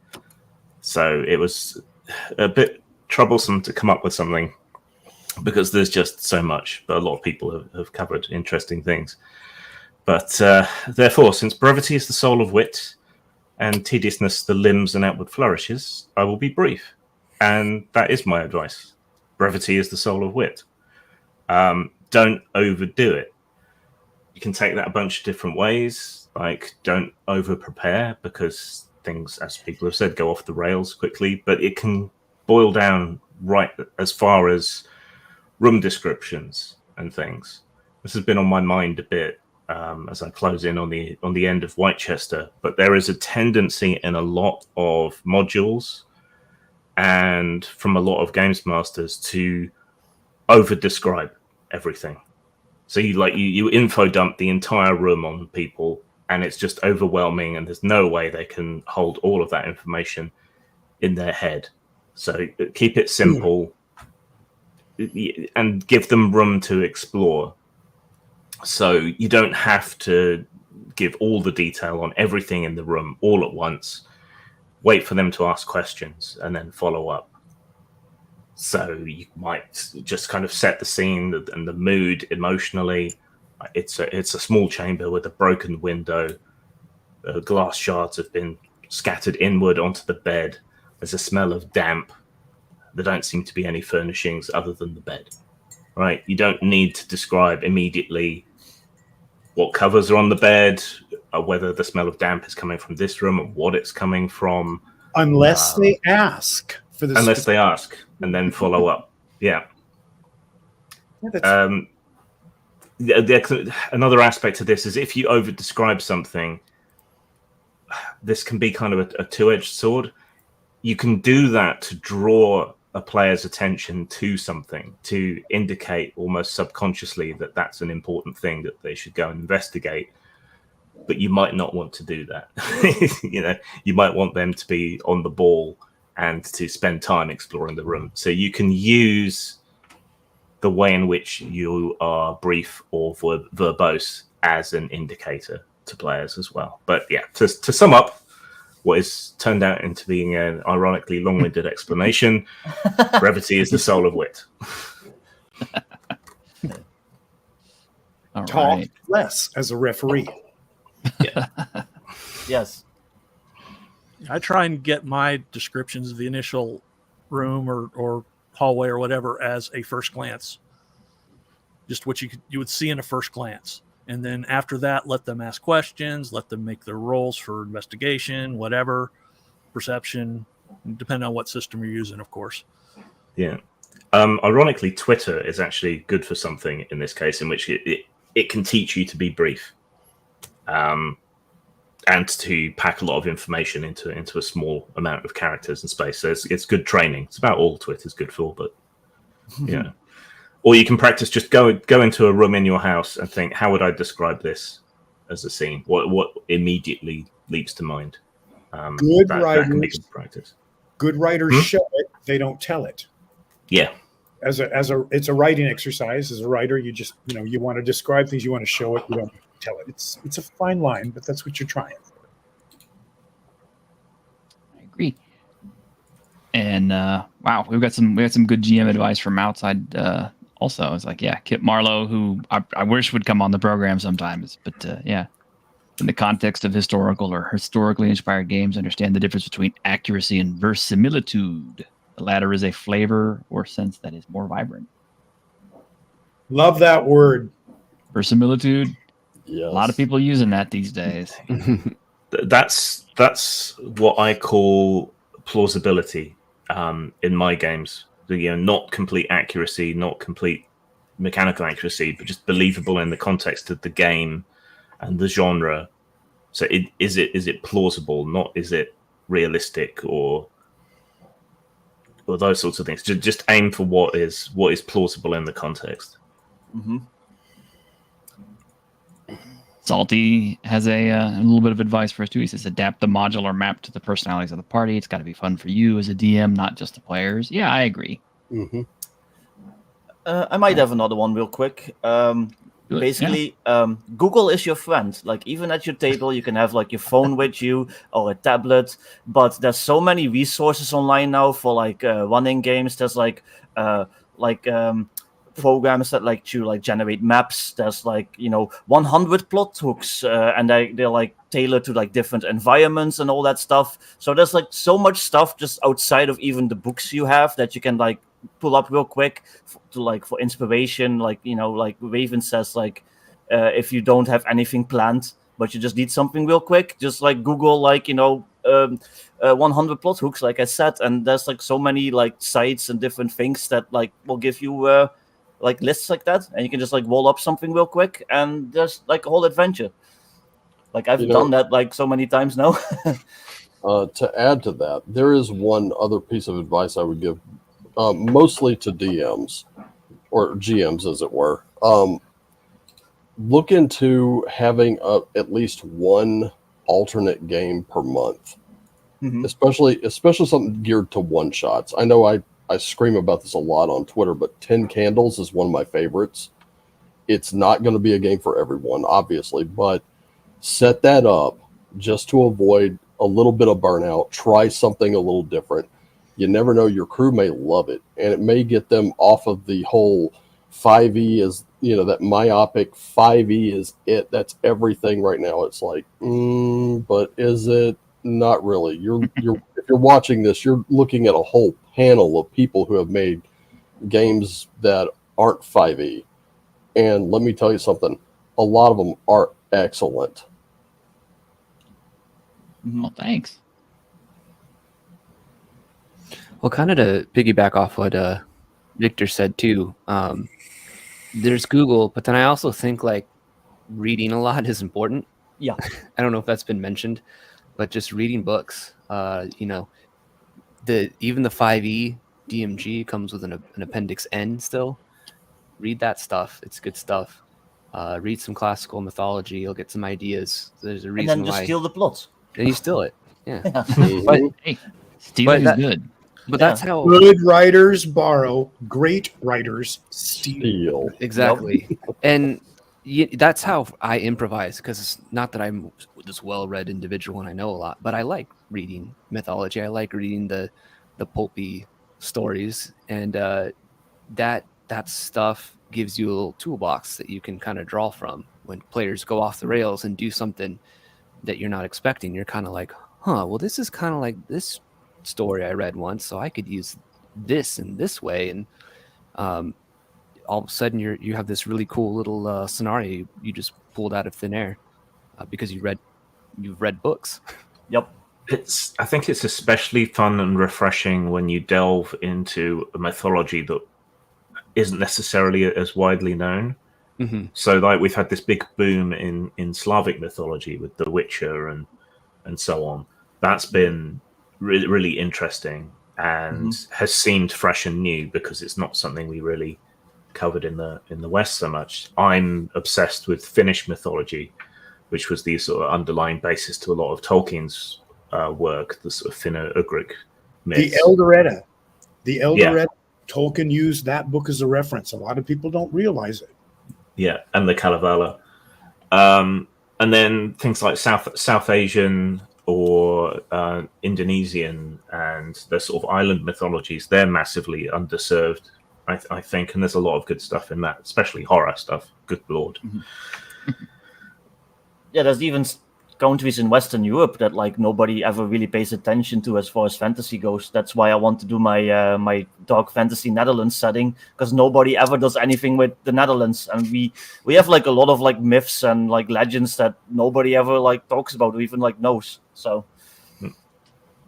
So it was a bit troublesome to come up with something because there's just so much, but a lot of people have covered interesting things. But therefore, since brevity is the soul of wit and tediousness the limbs and outward flourishes, I will be brief. And that is my advice. Brevity is the soul of wit. Don't overdo it. You can take that a bunch of different ways. Like, don't over prepare because things, as people have said, go off the rails quickly. But it can boil down right as far as room descriptions and things. This has been on my mind a bit as I close in on the end of Whitechester. But there is a tendency in a lot of modules and from a lot of games masters to over describe everything. So you info dump the entire room on people and it's just overwhelming and there's no way they can hold all of that information in their head. So keep it simple and give them room to explore. So you don't have to give all the detail on everything in the room all at once. Wait for them to ask questions and then follow up. So you might just kind of set the scene and the mood emotionally. It's a small chamber with a broken window. Glass shards have been scattered inward onto the bed. There's a smell of damp. There don't seem to be any furnishings other than the bed. Right? You don't need to describe immediately what covers are on the bed, whether the smell of damp is coming from this room, or what it's coming from. Unless they ask for the Unless they ask and then follow up. Yeah. Another aspect of this is if you over describe something, this can be kind of a two-edged sword. You can do that to draw a player's attention to something, to indicate almost subconsciously that that's an important thing that they should go and investigate. But you might not want to do that. You might want them to be on the ball and to spend time exploring the room. So you can use the way in which you are brief or verbose as an indicator to players as well. But yeah, to sum up what is turned out into being an ironically long-winded explanation, brevity is the soul of wit. all talk right. less as a referee. Yes. I try and get my descriptions of the initial room or hallway or whatever as a first glance, just what you would see in a first glance, and then after that, let them ask questions, let them make their rolls for investigation, whatever, perception, depending on what system you're using, of course. Yeah. Ironically, Twitter is actually good for something in this case, in which it can teach you to be brief. And to pack a lot of information into a small amount of characters and space. So it's good training. It's about all Twitter's good for, but yeah. Or you can practice just go into a room in your house and think, how would I describe this as a scene? What immediately leaps to mind? Good that can be writers, good practice. good writers show it; they don't tell it. Yeah, it's a writing exercise. As a writer, you just you want to describe things, you want to show it, you don't tell it. It's a fine line, but that's what you're trying. I agree. And wow, we got some good GM advice from outside. Also, it's like, yeah, Kip Marlowe, who I wish would come on the program sometimes, but yeah, in the context of historical or historically inspired games, understand the difference between accuracy and verisimilitude. The latter is a flavor or sense that is more vibrant. Love that word. Verisimilitude. Yes. A lot of people using that these days. That's what I call plausibility in my games. Not complete accuracy, not complete mechanical accuracy, but just believable in the context of the game and the genre. So is it plausible? Not is it realistic or those sorts of things. Just aim for what is plausible in the context. Mm-hmm. Salty has a little bit of advice for us too. He says, adapt the modular map to the personalities of the party. It's got to be fun for you as a DM, not just the players. Yeah, I agree. Mm-hmm. I might have another one real quick. Basically, Google is your friend. Like, even at your table, you can have like your phone with you or a tablet. But there's so many resources online now for like running games. There's programs that like to like generate maps. There's 100 plot hooks, and they're like tailored to like different environments and all that stuff. So there's like so much stuff just outside of even the books you have that you can like pull up real quick for inspiration. Like Raven says, if you don't have anything planned but you just need something real quick, just like Google 100 plot hooks, like I said, and there's like so many like sites and different things that like will give you like lists like that, and you can just like roll up something real quick and there's like a whole adventure. Like I've done that like so many times now. To add to that, there is one other piece of advice I would give, mostly to DMs or GMs, as it were. Look into having at least one alternate game per month, especially something geared to one shots. I know I scream about this a lot on Twitter, but 10 Candles is one of my favorites. It's not going to be a game for everyone, obviously, but set that up just to avoid a little bit of burnout. Try something a little different. You never know, your crew may love it, and it may get them off of the whole 5e is, that myopic 5e is it. That's everything right now. It's like, but is it? Not really. If you're watching this, you're looking at a whole panel of people who have made games that aren't 5e. And let me tell you something, a lot of them are excellent. Well, thanks. Well, kind of to piggyback off what Victor said too, there's Google, but then I also think like reading a lot is important. Yeah. I don't know if that's been mentioned, but just reading books, even the 5e DMG comes with an appendix N still. Read that stuff. It's good stuff. Read some classical mythology. You'll get some ideas. There's a reason and then just steal the plot. And you steal it. Yeah. But hey, stealing is good. But that's how good writers borrow, great writers steal. Exactly. And that's how I improvise, because it's not that I'm this well-read individual and I know a lot, but I like reading mythology. I like reading the pulpy stories, and that stuff gives you a little toolbox that you can kind of draw from when players go off the rails and do something that you're not expecting. You're kind of like, well, this is kind of like this story I read once, so I could use this in this way, and all of a sudden you have this really cool little scenario you just pulled out of thin air because you've read books. Yep. I think it's especially fun and refreshing when you delve into a mythology that isn't necessarily as widely known. Mm-hmm. So like we've had this big boom in Slavic mythology with The Witcher and so on. That's been really, really interesting and has seemed fresh and new because it's not something we really covered in the West so much. I'm obsessed with Finnish mythology, which was the sort of underlying basis to a lot of Tolkien's work, the sort of Finno-Ugric myths. The Elder Edda. Tolkien used that book as a reference. A lot of people don't realize it. Yeah, and the Kalevala. And then things like South Asian or Indonesian and the sort of island mythologies, they're massively underserved, I think. And there's a lot of good stuff in that, especially horror stuff. Good Lord. Yeah, there's even countries in Western Europe that like nobody ever really pays attention to as far as fantasy goes. That's why I want to do my my Dark Fantasy Netherlands setting, because nobody ever does anything with the Netherlands, and we have like a lot of like myths and like legends that nobody ever like talks about or even like knows. So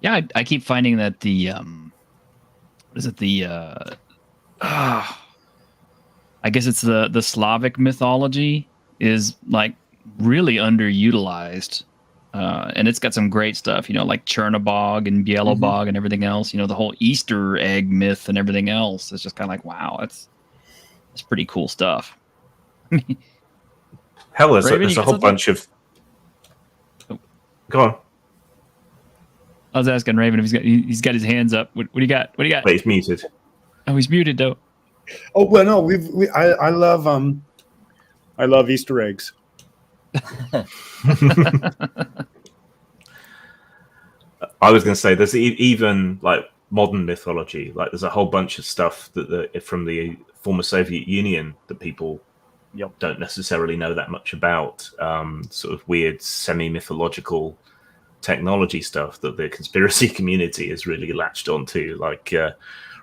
Yeah, I keep finding that the what is it, the I guess it's the Slavic mythology is like really underutilized, and it's got some great stuff, like Chernobog and Bielobog and everything else. The whole Easter egg myth and everything else. It's just kind of like, wow, that's pretty cool stuff. Hell, there's Raven, a whole bunch of. Go on. I was asking Raven if he's got his hands up. What do you got? What do you got? But he's muted. Oh, he's muted though. Oh well, no, I love Easter eggs. I was going to say there's even like modern mythology. Like there's a whole bunch of stuff that from the former Soviet Union that people don't necessarily know that much about. Sort of weird semi-mythological technology stuff that the conspiracy community has really latched onto, like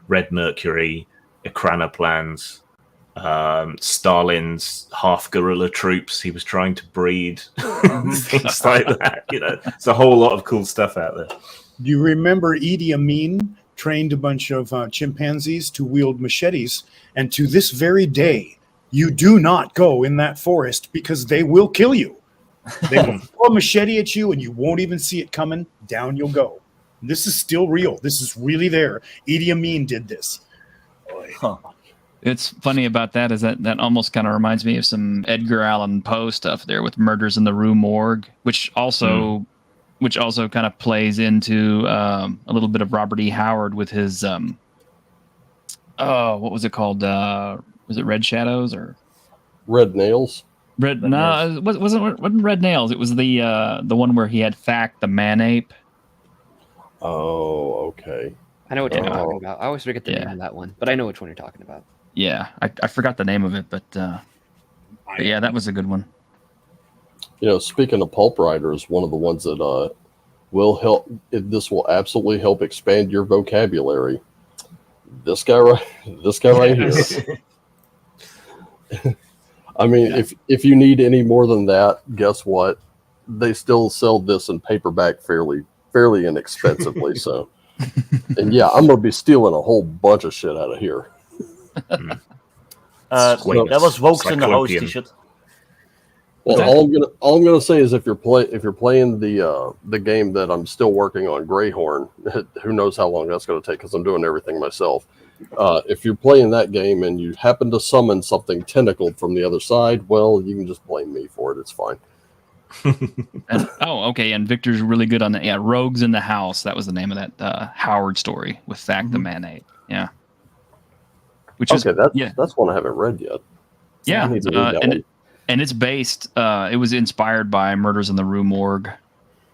Red Mercury, Ekranoplans, Stalin's half guerrilla troops he was trying to breed, things like that. It's a whole lot of cool stuff out there. Do you remember Idi Amin trained a bunch of chimpanzees to wield machetes? And to this very day, you do not go in that forest because they will kill you. They will throw a machete at you and you won't even see it coming. Down you'll go. This is still real. This is really there. Idi Amin did this. Huh. It's funny about that is that almost kind of reminds me of some Edgar Allan Poe stuff there with Murders in the Rue Morgue, which also kind of plays into a little bit of Robert E. Howard with his what was it called? Was it Red Shadows or Red Nails? Wasn't Red Nails. It was the one where he had Fact the Man-Ape. Oh, okay. I know what you're talking about. I always forget the name of that one, but I know which one you're talking about. Yeah, I forgot the name of it, but yeah, that was a good one. Speaking of pulp writers, one of the ones that will help. This will absolutely help expand your vocabulary. This guy right here. I mean, if you need any more than that, guess what? They still sell this in paperback fairly inexpensively. So, and yeah, I'm gonna be stealing a whole bunch of shit out of here. That was Vokes in the House t-shirt. Well, all I'm gonna say is if you're playing the game that I'm still working on, Greyhorn, who knows how long that's gonna take because I'm doing everything myself. If you're playing that game and you happen to summon something tentacled from the other side, well, you can just blame me for it. It's fine. Okay. And Victor's really good on that. Yeah, Rogues in the House. That was the name of that Howard story with Fact the Man-Ape. Yeah. Which that's one I haven't read yet. Yeah, and it's based. It was inspired by Murders in the Rue Morgue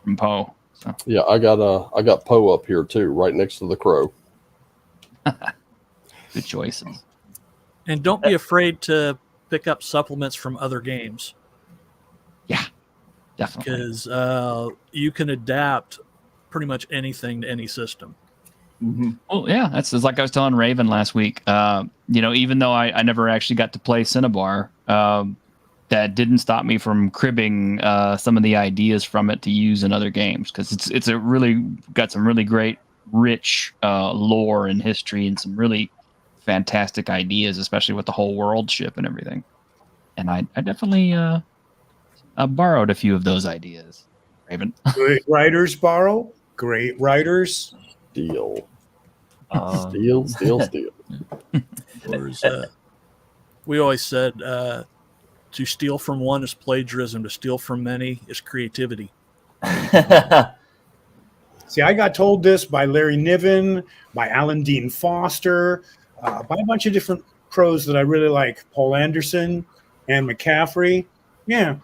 from Poe. So. Yeah, I got Poe up here too, right next to the Crow. Good choices. And don't be afraid to pick up supplements from other games. Yeah, definitely. Because you can adapt pretty much anything to any system. Mm-hmm. Well, yeah, that's like I was telling Raven last week. Even though I never actually got to play Cinnabar, that didn't stop me from cribbing some of the ideas from it to use in other games because it's a really got some really great, rich lore and history and some really fantastic ideas, especially with the whole world ship and everything. And I definitely borrowed a few of those ideas, Raven. Great writers borrow. Great writers steal. Steal. We always said to steal from one is plagiarism. To steal from many is creativity. See, I got told this by Larry Niven, by Alan Dean Foster, by a bunch of different pros that I really like. Paul Anderson and McCaffrey. Yeah.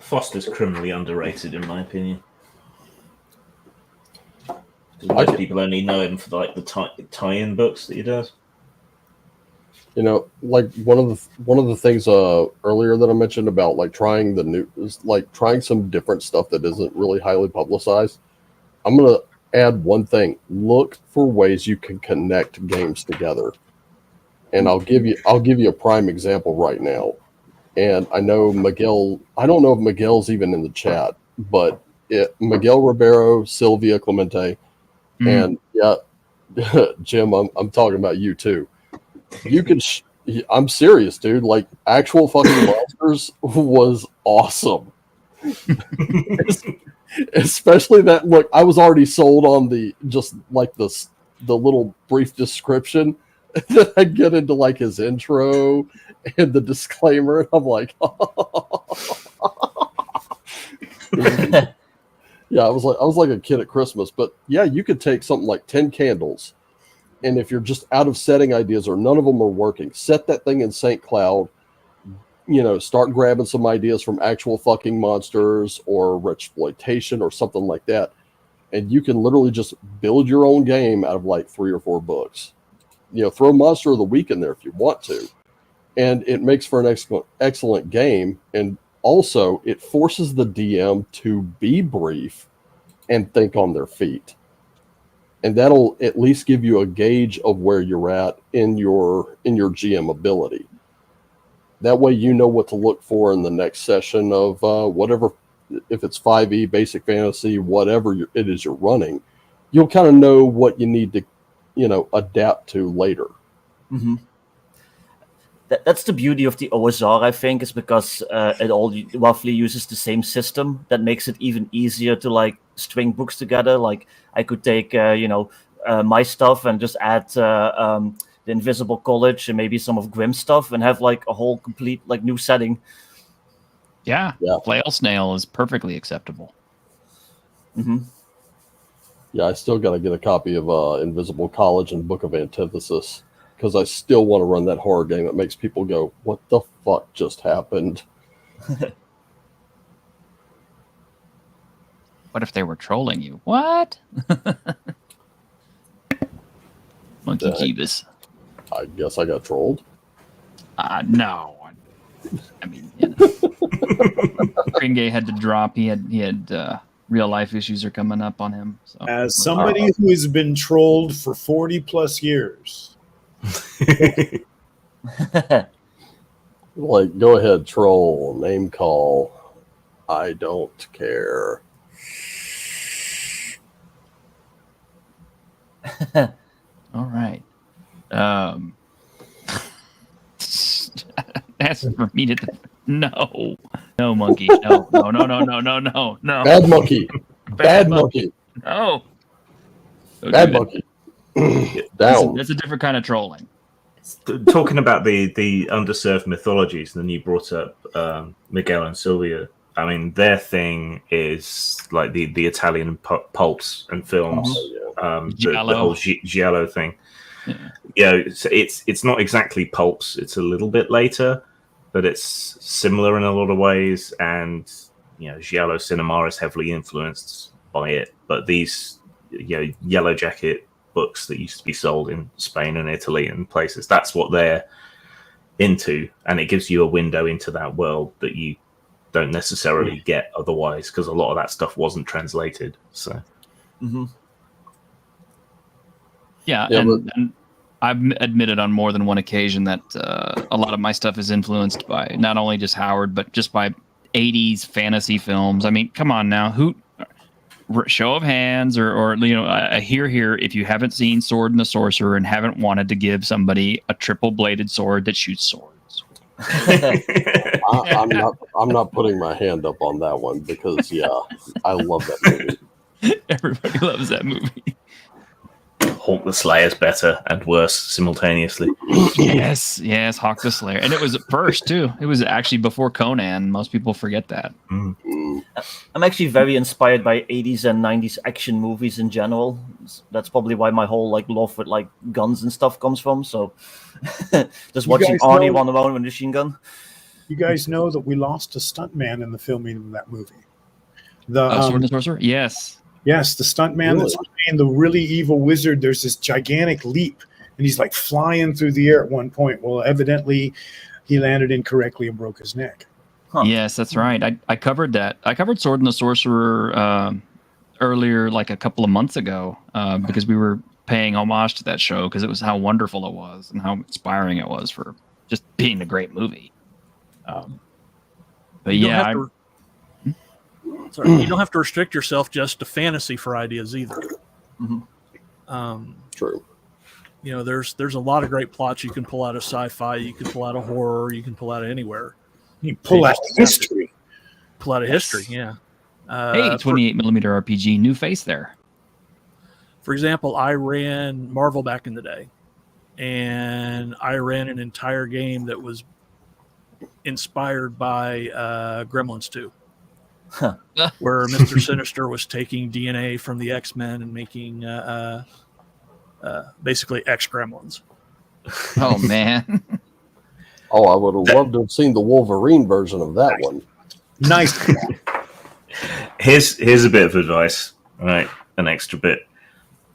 Foster's criminally underrated, in my opinion. Most people only know him for like the tie-in books that he does. You know, like one of the things earlier that I mentioned about like trying some different stuff that isn't really highly publicized. I'm gonna add one thing: look for ways you can connect games together. And I'll give you a prime example right now. And I know Miguel. I don't know if Miguel's even in the chat, but Miguel Ribeiro, Sylvia Clemente, and yeah, Jim, I'm talking about you too. You can. I'm serious, dude. Like actual fucking monsters was awesome. Especially that. Look, I was already sold on the little brief description. Then I get into like his intro and the disclaimer, and I'm like, yeah, I was like a kid at Christmas. But yeah, you could take something like 10 candles. And if you're just out of setting ideas or none of them are working, set that thing in St. Cloud, start grabbing some ideas from actual fucking monsters or Rexploitation or something like that. And you can literally just build your own game out of like 3 or 4 books. Throw Monster of the Week in there if you want to. And it makes for an excellent game. And also it forces the DM to be brief and think on their feet. And that'll at least give you a gauge of where you're at in your GM ability. That way you know what to look for in the next session of whatever, if it's 5e, basic fantasy, whatever it is you're running, you'll kind of know what you need to, adapt to later. Mm-hmm. That's the beauty of the OSR, I think, is because it all roughly uses the same system. That makes it even easier to like string books together. Like I could take, my stuff and just add the Invisible College and maybe some of Grimm's stuff and have like a whole complete like new setting. Yeah. Flail Snail is perfectly acceptable. Mm-hmm. Yeah, I still got to get a copy of Invisible College and Book of Antithesis, because I still want to run that horror game that makes people go, what the fuck just happened? What if they were trolling you? What? Monkey Jeebus. I guess I got trolled. No. I mean, Green Gay had to drop. He had real life issues are coming up on him. So. As somebody who has been trolled for 40 plus years. Like, go ahead, troll, name call. I don't care. All right. That's for me to. No, monkey. No. Bad monkey. Bad monkey. No. Bad monkey. Down. That's a different kind of trolling. Talking about the underserved mythologies, and then you brought up Miguel and Sylvia. I mean, their thing is like the Italian pulps and films, the whole giallo thing. Yeah, it's not exactly pulps. It's a little bit later, but it's similar in a lot of ways. And giallo cinema is heavily influenced by it. But these Yellow Jacket books that used to be sold in Spain and Italy and places, that's what they're into, and it gives you a window into that world that you don't necessarily get otherwise, because a lot of that stuff wasn't translated. So mm-hmm. And I've admitted on more than one occasion that a lot of my stuff is influenced by not only just Howard, but just by 80s fantasy films. I mean, come on now, who show of hands or here if you haven't seen Sword and the Sorcerer and haven't wanted to give somebody a triple bladed sword that shoots swords. I'm not putting my hand up on that one, because I love that movie. Everybody loves that movie. Hawk the Slayer's better and worse simultaneously. Yes, Hawk the Slayer. And it was first, too. It was actually before Conan. Most people forget that. I'm actually very inspired by 80s and 90s action movies in general. that's probably why my whole like love with like guns and stuff comes from. So just You watching guys Arnie know- run around with a machine gun. You guys know that we lost a stuntman in the filming of that movie. Sword and the Sorcerer? Yes. Yes, the stuntman that's playing the really evil wizard. There's this gigantic leap, and he's like flying through the air at one point. Well, evidently, he landed incorrectly and broke his neck. Huh. Yes, that's right. I covered that. I covered Sword and the Sorcerer earlier, like a couple of months ago, because we were paying homage to that show because it was how wonderful it was and how inspiring it was for just being a great movie. But You don't yeah, have to- Sorry, you don't have to restrict yourself just to fantasy for ideas either. True. You know, there's a lot of great plots you can pull out of sci-fi. You can pull out of horror. You can pull out of anywhere. You pull out history. Pull out of history. Yeah. hey, 28 millimeter RPG, new face there. For example, I ran Marvel back in the day, and I ran an entire game that was inspired by Gremlins 2, where Mr. Sinister was taking DNA from the X-Men and making basically X-Gremlins. Oh, man. Oh, I would have loved to have seen the Wolverine version of that one. Nice. Here's a bit of advice, right? An extra bit.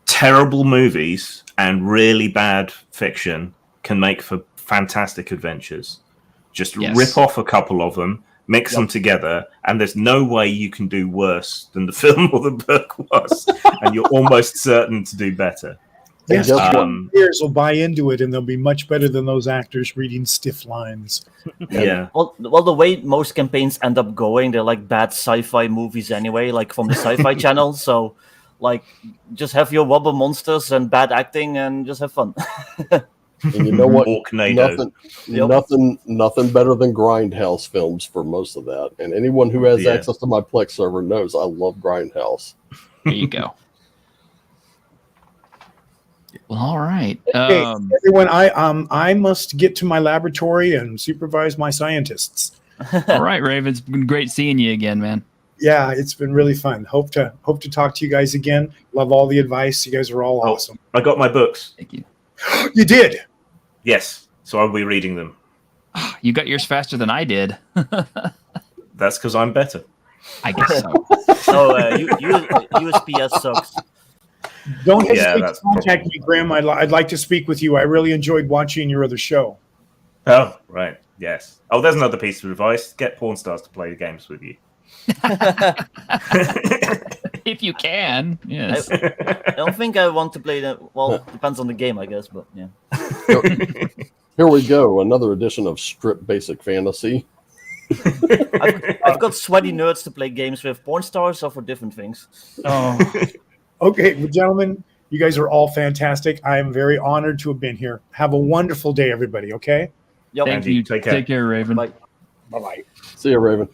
Terrible movies and really bad fiction can make for fantastic adventures. Just rip off a couple of them, mix them together, and there's no way you can do worse than the film or the book was, and you're almost certain to do better. Yes, Um, players will buy into it, and they'll be much better than those actors reading stiff lines. Yeah. Well, the way most campaigns end up going, they're like bad sci-fi movies anyway, like from the Sci-Fi Channel. So, like, just have your rubber monsters and bad acting, and just have fun. And you know what? Orknado. Nothing better than Grindhouse films for most of that. And anyone who has access to my Plex server knows I love Grindhouse. There you go. Well, all right. Okay, everyone, I must get to my laboratory and supervise my scientists. All right, Raven. It's been great seeing you again, man. Yeah, it's been really fun. Hope to talk to you guys again. Love all the advice. You guys are all awesome. I got my books. Thank you. You did? Yes. So I'll be reading them. You got yours faster than I did. That's because I'm better. I guess so. So USPS sucks. Don't Yeah, hesitate that's to contact me, Graham. I'd like to speak with you. I really enjoyed watching your other show. Oh, right. Yes. Oh, there's another piece of advice. Get porn stars to play the games with you. If you can, yes. I don't think I want to play that. Well, depends on the game, I guess, but yeah. Here we go. Another edition of Strip Basic Fantasy. I've got sweaty nerds to play games with. Porn stars or for different things. Oh, Okay, well, gentlemen, you guys are all fantastic. I am very honored to have been here. Have a wonderful day, everybody, okay? Yep. thank Andy, you. take care. Take care, Raven. Bye. Bye-bye. See you, Raven.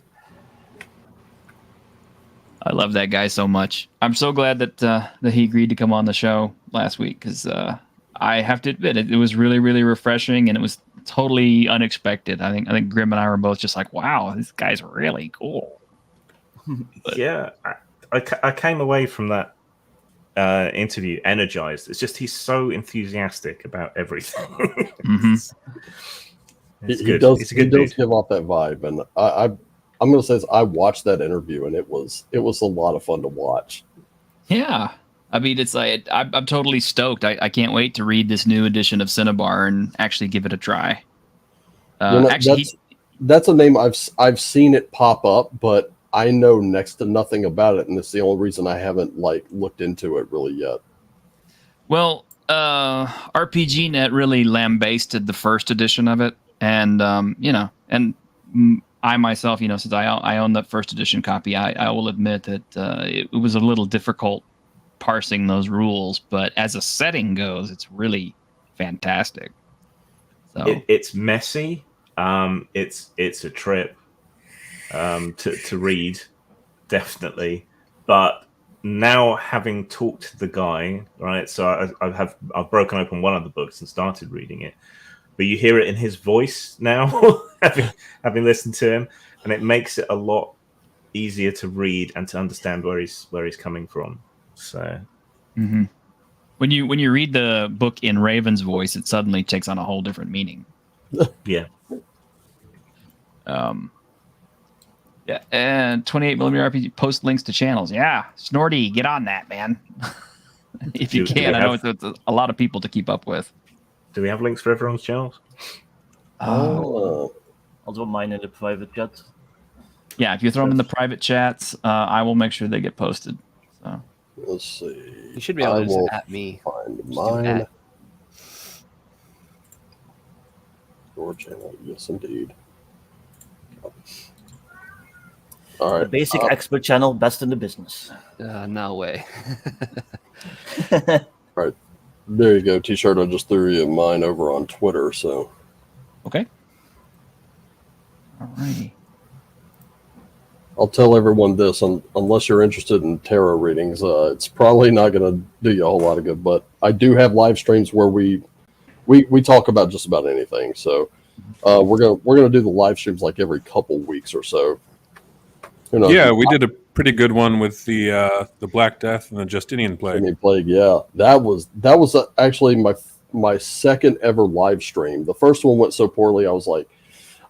I love that guy so much. I'm so glad that he agreed to come on the show last week because I have to admit it was really, really refreshing and it was totally unexpected. I think Grim and I were both just like, wow, this guy's really cool. Yeah. I came away from that interview energized. It's just he's so enthusiastic about everything. Mm-hmm. It's He good. does. It's a He good does dude. give off that vibe, and I'm going to say I watched that interview, and it was a lot of fun to watch. Yeah. I mean, it's like I'm totally stoked. I can't wait to read this new edition of Cinnabar and actually give it a try. Actually, That's a name I've seen it pop up, but I know next to nothing about it, and it's the only reason I haven't looked into it really yet. well, RPGNet really lambasted the first edition of it, and I myself, since I own that first edition copy, I will admit that it was a little difficult parsing those rules, but as a setting goes, it's really fantastic. So It's messy. It's a trip to read, definitely. But now having talked to the guy, right? So I've broken open one of the books and started reading it. But you hear it in his voice now, having listened to him, and it makes it a lot easier to read and to understand where he's coming from. So, When you read the book in Raven's voice, it suddenly takes on a whole different meaning. Yeah. Yeah, and 28mm RPG post links to channels. Yeah, Snorty, get on that, man. If you Do we can, I know have- it's a lot of people to keep up with. Do we have links for everyone's channels? I'll drop mine in the private chat. Yeah, if you throw them in the private chats, I will make sure they get posted. So. Let's see. You should be able I to just will at me. find Just do mine. at. Your channel, yes, indeed. All right. The basic expert channel, best in the business. No way. There you go, T-shirt. I just threw you mine over on Twitter. So Okay. Alrighty. I'll tell everyone this: unless you're interested in tarot readings, it's probably not going to do you a whole lot of good. But I do have live streams where we talk about just about anything. So we're gonna do the live streams like every couple weeks or so. Who knows? Yeah, we did a pretty good one with the Black Death and the Justinian Plague. Justinian Plague. Yeah, that was actually my second ever live stream. The first one went so poorly, I was like,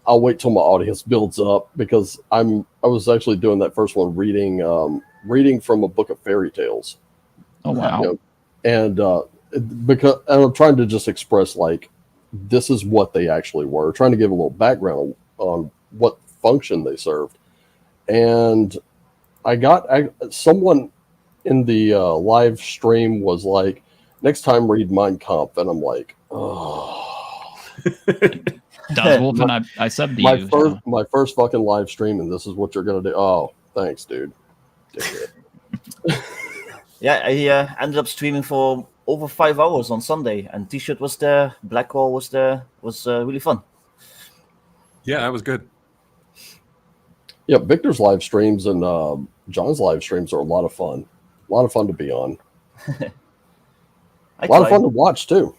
I'll wait till my audience builds up, because I was actually doing that first one reading from a book of fairy tales. Oh wow. You know, and I'm trying to just express like this is what they actually were, trying to give a little background on what function they served. And I got someone in the live stream was like, next time read Mein Kampf, and I'm like, oh. Does Wolf and I subbed to you. My first fucking live stream, and this is what you're gonna do. Oh, thanks, dude. Yeah, I ended up streaming for over 5 hours on Sunday, and T-shirt was there, Blackwall was there. It was really fun. Yeah, that was good. Yeah, Victor's live streams and John's live streams are a lot of fun. A lot of fun to be on. A lot of fun to watch too.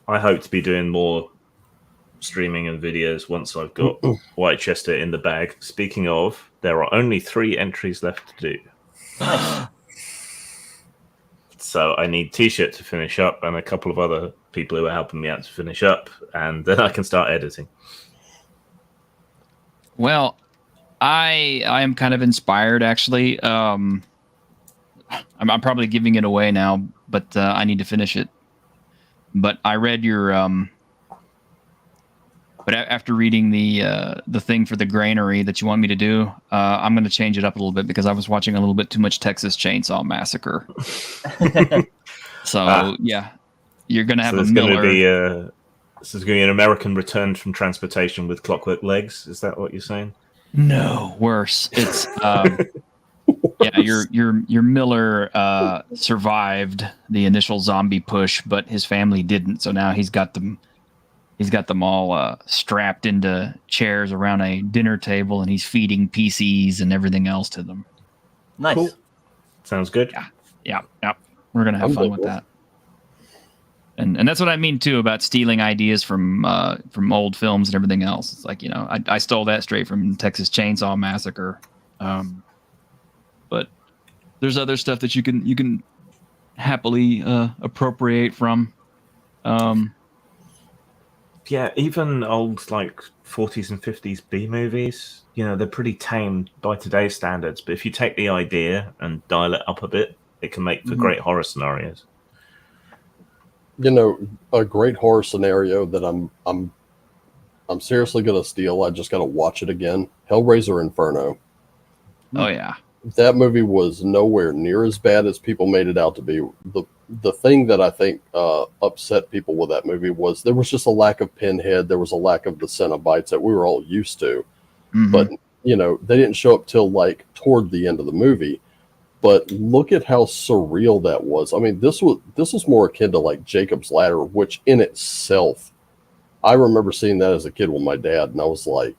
I hope to be doing more streaming and videos once I've got Whitechester in the bag. Speaking of, there are only 3 entries left to do. So I need T-shirt to finish up and a couple of other people who are helping me out to finish up, and then I can start editing. Well, I am kind of inspired, actually. I'm probably giving it away now, but I need to finish it. But I read your but after reading the thing for the granary that you want me to do, I'm going to change it up a little bit, because I was watching a little bit too much Texas Chainsaw Massacre. So yeah, you're going to have a Miller. This is going to be an American Return from Transportation with Clockwork Legs. Is that what you're saying? No, worse. It's yeah, your Miller survived the initial zombie push, but his family didn't. So now he's got them all strapped into chairs around a dinner table, and he's feeding PCs and everything else to them. Nice. Cool. Sounds good. Yeah. We're gonna have fun with that. And that's what I mean too about stealing ideas from old films and everything else. It's like, I stole that straight from Texas Chainsaw Massacre, but there's other stuff that you can happily appropriate from. Yeah, even old like 40s and 50s B movies, they're pretty tame by today's standards. But if you take the idea and dial it up a bit, it can make for great horror scenarios. A great horror scenario that I'm seriously gonna steal. I just gotta watch it again. Hellraiser Inferno. Oh yeah, that movie was nowhere near as bad as people made it out to be. The thing that I think upset people with that movie was there was just a lack of Pinhead. There was a lack of the Cenobites that we were all used to. Mm-hmm. But they didn't show up till like toward the end of the movie. But look at how surreal that was. I mean, this was more akin to like Jacob's Ladder, which in itself, I remember seeing that as a kid with my dad, and I was like,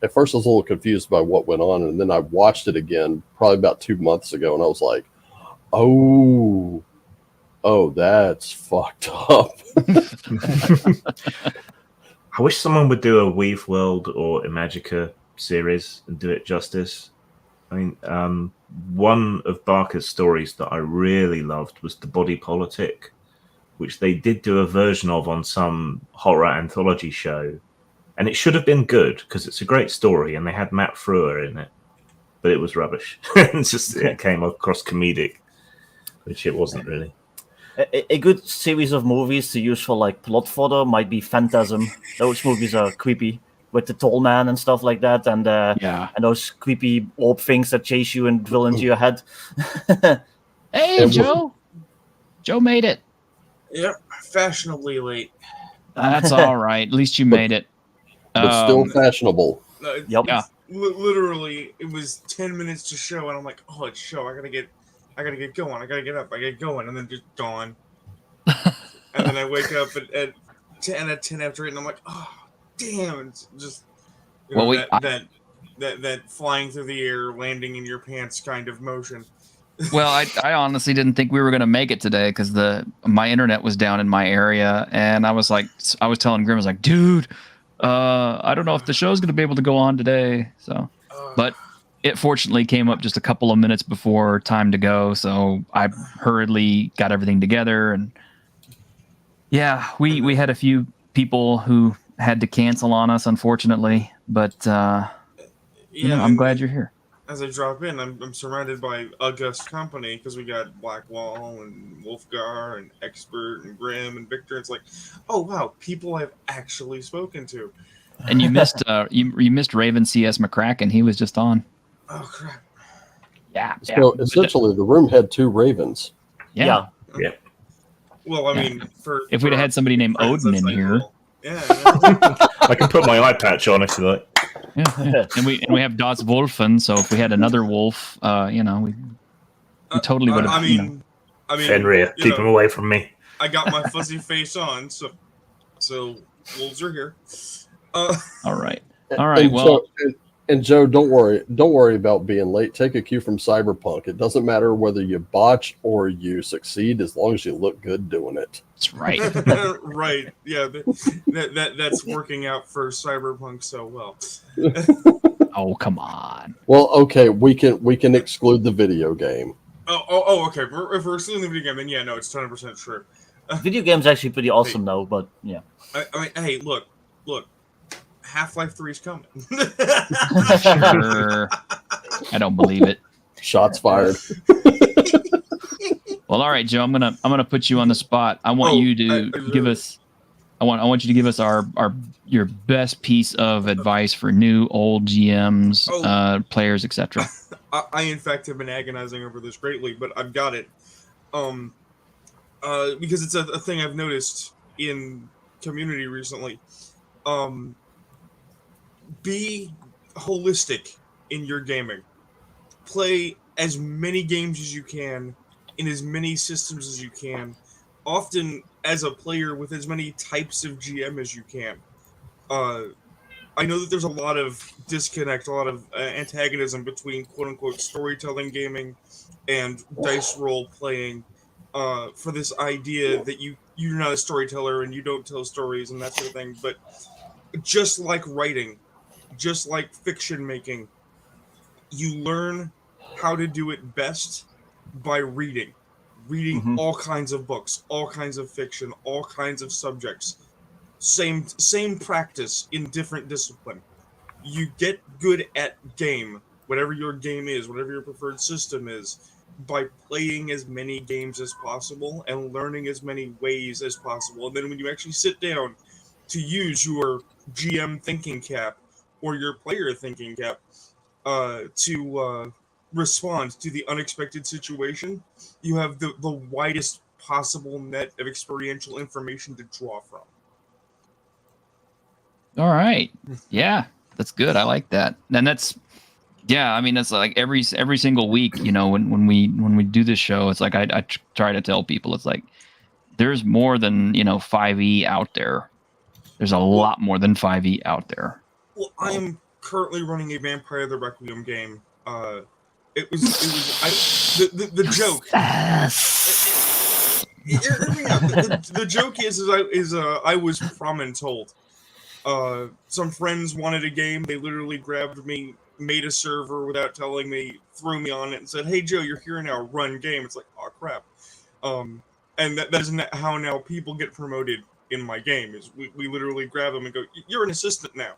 at first I was a little confused by what went on, and then I watched it again probably about 2 months ago, and I was like, oh, that's fucked up. I wish someone would do a Weave World or Imagica series and do it justice. I mean, one of Barker's stories that I really loved was The Body Politic, which they did do a version of on some horror anthology show. And it should have been good because it's a great story and they had Matt Frewer in it. But it was rubbish. It came across comedic, which it wasn't really. A good series of movies to use for like plot fodder might be Phantasm. Those movies are creepy with the tall man and stuff like that, and and those creepy orb things that chase you and drill into your head. Hey, Joe! Joe made it. Yep, fashionably late. That's all right. At least you made it. But still fashionable. Yep. Yeah. Literally, it was 10 minutes to show, and I'm like, oh, it's show. I gotta get going. I gotta get up. I get going, and then just gone. And then I wake up at 10 after 8, and I'm like, oh, damn! It's just that flying through the air, landing in your pants kind of motion. Well, I honestly didn't think we were going to make it today because my internet was down in my area, and I was telling Grim, I was like, dude, I don't know if the show's going to be able to go on today. So, but it fortunately came up just a couple of minutes before time to go, so I hurriedly got everything together, and yeah, we had a few people who had to cancel on us, unfortunately, but I'm glad you're here. As I drop in, I'm surrounded by august company because we got Blackwall and Wolfgar and Expert and Grim and Victor. It's like, oh wow, people I've actually spoken to. And you missed you missed Raven CS McCracken. He was just on. Oh crap! Yeah. So essentially, the room had 2 Ravens. Yeah. Well, I mean, if we'd have had somebody named Odin in here, I can put my eye patch on if you like. Yeah. and we have Das Wolfen, so if we had another wolf, we totally would have. I mean, Fenrir, keep him away from me. I got my fuzzy face on, so wolves are here. All right. Well, and Joe, don't worry about being late. Take a cue from Cyberpunk. It doesn't matter whether you botch or you succeed, as long as you look good doing it. That's right. Right. Yeah. That's working out for Cyberpunk so well. Oh, come on. Well, okay, we can exclude the video game. Oh, okay. If we're excluding the video game, then yeah, no, it's 100% true. Video game's actually pretty awesome, though. But yeah. I mean, hey, look. Half-Life 3 is coming. Sure. I don't believe it. Shots fired. Well, all right, Joe. I'm gonna put you on the spot. I want you to give us. I want you to give us your best piece of advice for new, old GMs, players, etc. I in fact have been agonizing over this greatly, but I've got it. Because it's a thing I've noticed in community recently. Be holistic in your gaming. Play as many games as you can in as many systems as you can, often as a player with as many types of GM as you can. I know that there's a lot of disconnect, a lot of antagonism between quote-unquote storytelling gaming and dice role playing for this idea that you're not a storyteller and you don't tell stories and that sort of thing. But just like writing, just like fiction making, you learn how to do it best by reading all kinds of books, all kinds of fiction, all kinds of subjects. Same practice in different discipline. You get good at game, whatever your game is, whatever your preferred system is, by playing as many games as possible and learning as many ways as possible. And then when you actually sit down to use your GM thinking cap or your player thinking cap to respond to the unexpected situation, you have the widest possible net of experiential information to draw from. All right. Yeah, that's good. I like that. And that's like every single week, when we do this show, it's like I try to tell people, it's like there's more than 5e out there. There's a lot more than 5e out there. Well, I am currently running a Vampire the Requiem game. The joke. The joke is I was told. Some friends wanted a game. They literally grabbed me made a server without telling me, threw me on it, and said, "Hey Joe, you're here now. Run game." It's like, oh crap. And that isn't how now people get promoted in my game. Is we literally grab them and go, "You're an assistant now.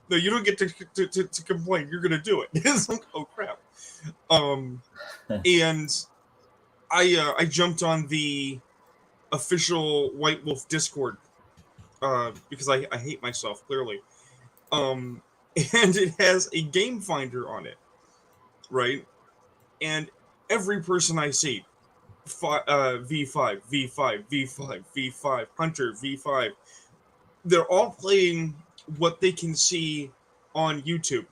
No, you don't get to complain. You're gonna do it." It's like, oh crap. And I jumped on the official White Wolf Discord because I hate myself clearly. And it has a game finder on it, right? And every person I see, V5, V5, V5, V5, Hunter, V5, they're all playing what they can see on YouTube.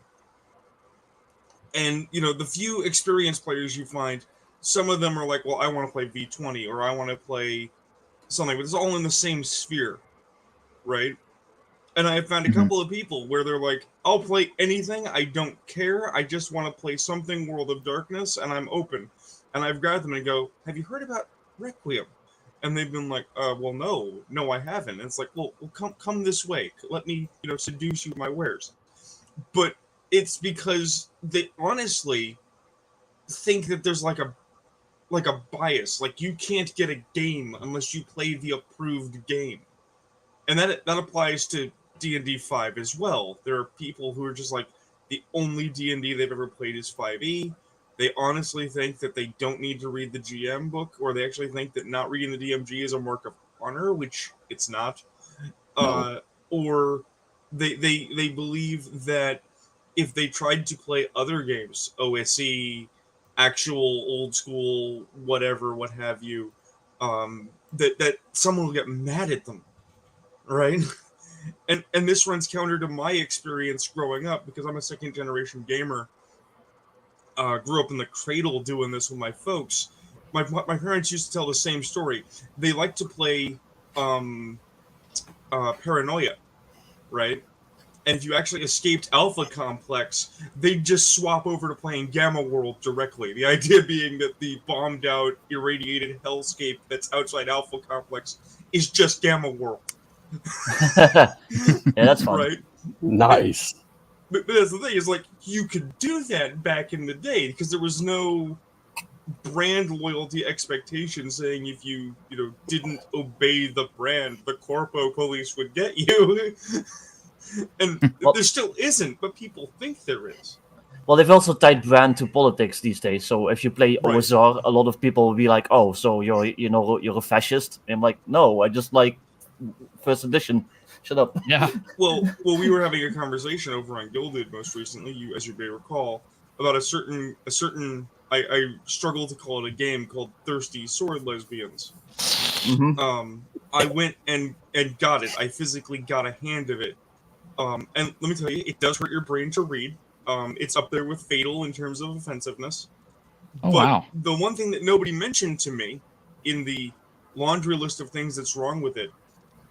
And, you know, the few experienced players you find, some of them are like, well, I want to play V20 or I want to play something, but it's all in the same sphere, right? And I have found a couple of people where they're like, I'll play anything, I don't care, I just want to play something World of Darkness, and I'm open. And I've grabbed them and go, have you heard about Requiem? And they've been like, well, no, I haven't. And it's like, well, come this way. Let me, you know, seduce you with my wares. But it's because they honestly think that there's like a bias. Like, you can't get a game unless you play the approved game. And that applies to D&D 5 as well. There are people who are just like, the only D&D they've ever played is 5e. They honestly think that they don't need to read the GM book, or they actually think that not reading the DMG is a mark of honor, which it's not. No. Or they believe that if they tried to play other games, OSE, actual old school, whatever, what have you, that someone will get mad at them, right? And this runs counter to my experience growing up, because I'm a second generation gamer. Grew up in the cradle doing this with my folks. My parents used to tell the same story. They like to play Paranoia, right? And if you actually escaped Alpha Complex, they'd just swap over to playing Gamma World directly. The idea being that the bombed out, irradiated hellscape that's outside Alpha Complex is just Gamma World. Yeah, that's fun. Right? Nice. But that's the thing, is like, you could do that back in the day because there was no brand loyalty expectation saying if you didn't obey the brand, the corpo police would get you. And there still isn't, but people think there is. Well, they've also tied brand to politics these days. So if you play OSR, a lot of people will be like, "Oh, so you're a fascist?" And I'm like, "No, I just like first edition." Shut up. Yeah. Well, we were having a conversation over on Gilded most recently, as you may recall, about a certain I struggle to call it a game called Thirsty Sword Lesbians. Mm-hmm. I went and got it. I physically got a hand of it. And let me tell you, it does hurt your brain to read. It's up there with Fatal in terms of offensiveness. Oh, but wow. The one thing that nobody mentioned to me in the laundry list of things that's wrong with it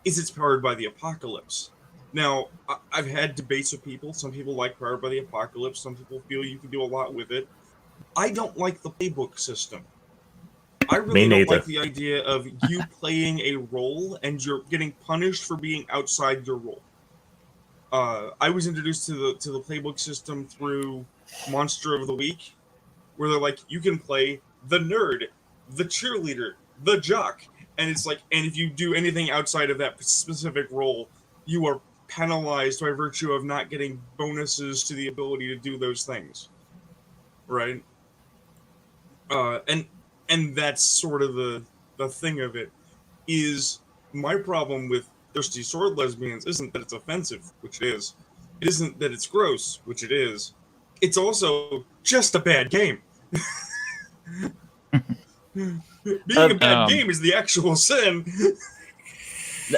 is it's powered by the apocalypse. Now, I've had debates with people. Some people like Powered by the Apocalypse. Some people feel you can do a lot with it. I don't like the playbook system. I really don't like the idea of you playing a role and you're getting punished for being outside your role. I was introduced to the playbook system through Monster of the Week, where they're like, you can play the nerd, the cheerleader, the jock. And it's like, and if you do anything outside of that specific role, you are penalized by virtue of not getting bonuses to the ability to do those things, right? And that's sort of the thing of it. Is my problem with Thirsty Sword Lesbians isn't that it's offensive, which it is. It isn't that it's gross, which it is. It's also just a bad game. Being a bad game is the actual sin.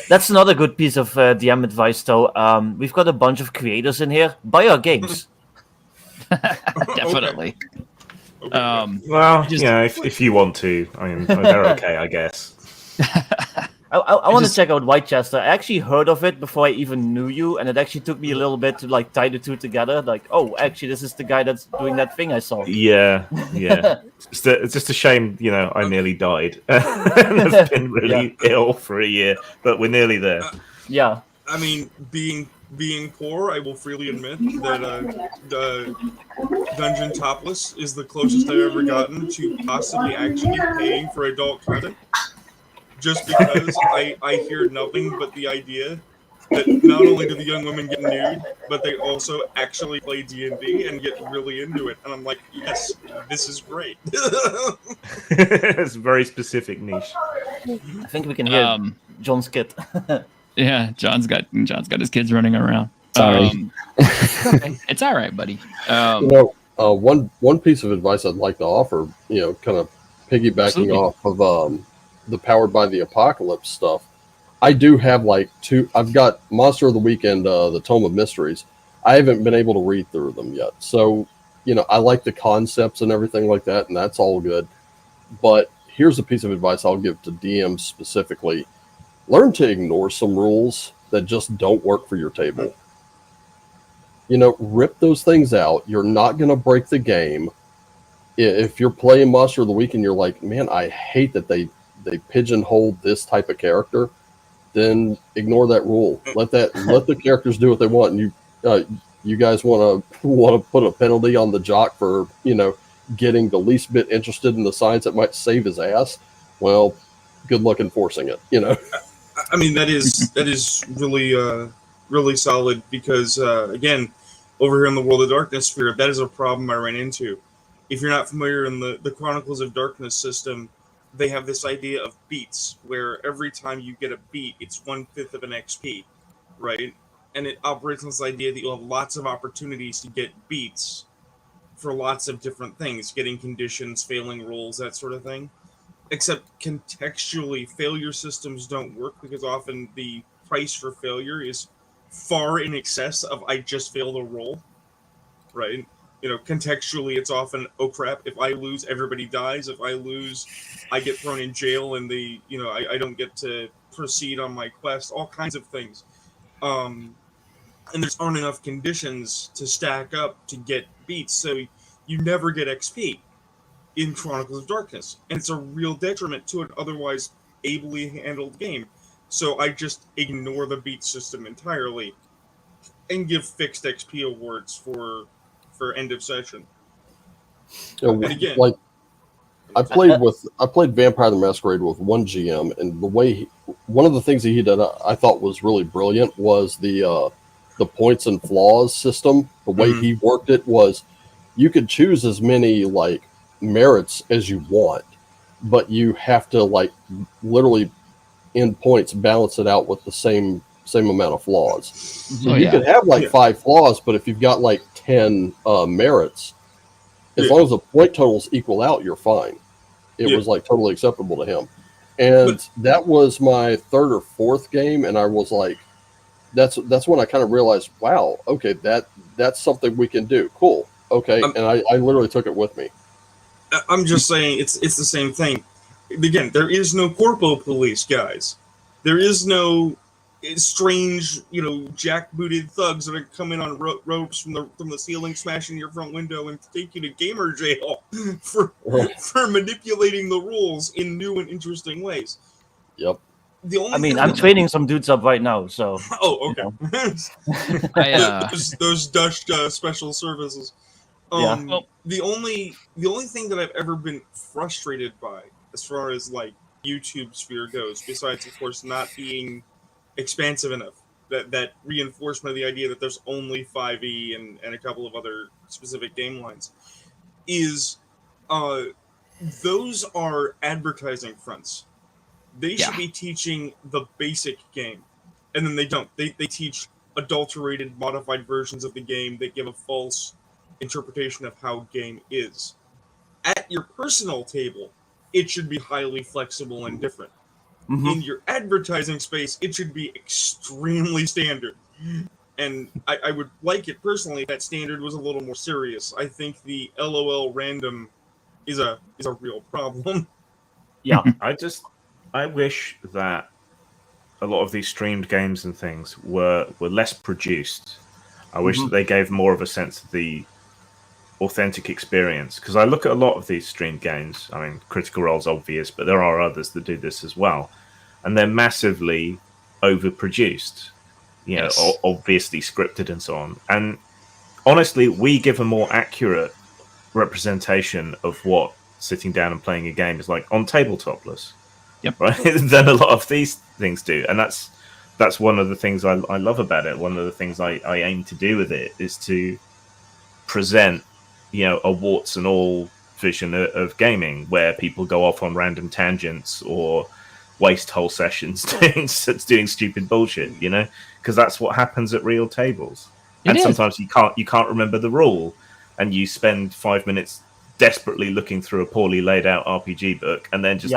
That's another good piece of DM advice, though. We've got a bunch of creators in here. Buy our games. Definitely. Okay. Well, if you want to, I mean, they're okay, I guess. I want to check out Whitechester. I actually heard of it before I even knew you, and it actually took me a little bit to like tie the two together. Like, oh, actually, this is the guy that's doing that thing I saw. Yeah. It's just a shame, I nearly died. I've been really ill for a year, but we're nearly there. Yeah. I mean, being being poor, I will freely admit that the Dungeon Topless is the closest I've ever gotten to possibly actually paying for adult content. Just because I hear nothing but the idea that not only do the young women get nude, but they also actually play D&D and get really into it. And I'm like, yes, this is great. It's a very specific niche. I think we can hear John's kid. Yeah, John's got his kids running around. Sorry. It's all right, buddy. One piece of advice I'd like to offer, kind of piggybacking Absolutely. off of the Powered by the Apocalypse stuff. I do have I've got Monster of the Weekend, the Tome of Mysteries. I haven't been able to read through them yet. So, I like the concepts and everything like that, and that's all good. But here's a piece of advice I'll give to DMs specifically. Learn to ignore some rules that just don't work for your table. Rip those things out. You're not going to break the game. If you're playing Monster of the Week and you're like, man, I hate that they pigeonhole this type of character, then ignore that rule. Let the characters do what they want. And you guys want to put a penalty on the jock for getting the least bit interested in the science that might save his ass. Well, good luck enforcing it. I mean, that is really really solid because again, over here in the World of Darkness sphere, that is a problem I ran into. If you're not familiar in the Chronicles of Darkness system, they have this idea of beats, where every time you get a beat, it's 1/5 of an XP, right? And it operates on this idea that you'll have lots of opportunities to get beats for lots of different things, getting conditions, failing rolls, that sort of thing. Except contextually, failure systems don't work because often the price for failure is far in excess of I just failed a roll, right? Contextually, it's often, oh crap, if I lose, everybody dies. If I lose, I get thrown in jail and I don't get to proceed on my quest, all kinds of things. And there's aren't enough conditions to stack up to get beats, so you never get XP in Chronicles of Darkness. And it's a real detriment to an otherwise ably handled game. So I just ignore the beat system entirely and give fixed XP awards for end of session. And again, I played Vampire the Masquerade with one GM, and one of the things he did I thought was really brilliant was the points and flaws system. The way he worked it was you could choose as many merits as you want, but you have to literally in points balance it out with the same amount of flaws. So you could have 5 flaws, but if you've got 10 merits, as long as the point totals equal out, you're fine. It was totally acceptable to him. And that was my 3rd or 4th game, and I was that's when I kind of realized, wow, okay, that's something we can do. Cool. Okay. And I literally took it with me. I'm just saying it's the same thing. Again, there is no corpo police, guys. There is no strange, jackbooted thugs that are coming on ropes from the ceiling, smashing your front window and take you to gamer jail for manipulating the rules in new and interesting ways. Yep. I'm training some dudes up right now, so. Oh, okay. Those Dutch special services. The only thing that I've ever been frustrated by, as far as YouTube sphere goes, besides of course not being expansive enough, that reinforcement of the idea that there's only 5e and a couple of other specific game lines, is those are advertising fronts. They should be teaching the basic game, and then they don't. They teach adulterated, modified versions of the game that give a false interpretation of how game is. At your personal table, it should be highly flexible and different. In your advertising space, it should be extremely standard. And I would like it personally if that standard was a little more serious. I think the LOL random is a real problem. Yeah. I wish that a lot of these streamed games and things were less produced. I wish that they gave more of a sense of the authentic experience, because I look at a lot of these streamed games. I mean, Critical Role's obvious, but there are others that do this as well, and they're massively overproduced. you know, Yes. obviously scripted and so on. And honestly, we give a more accurate representation of what sitting down and playing a game is like on Tabletopless, right? than a lot of these things do. And that's one of the things I love about it. One of the things I aim to do with it is to present, you know, a warts and all vision of gaming where people go off on random tangents or waste whole sessions doing stupid bullshit, you know, because that's what happens at real tables. And sometimes you can't remember the rule, and you spend 5 minutes desperately looking through a poorly laid out RPG book, and then just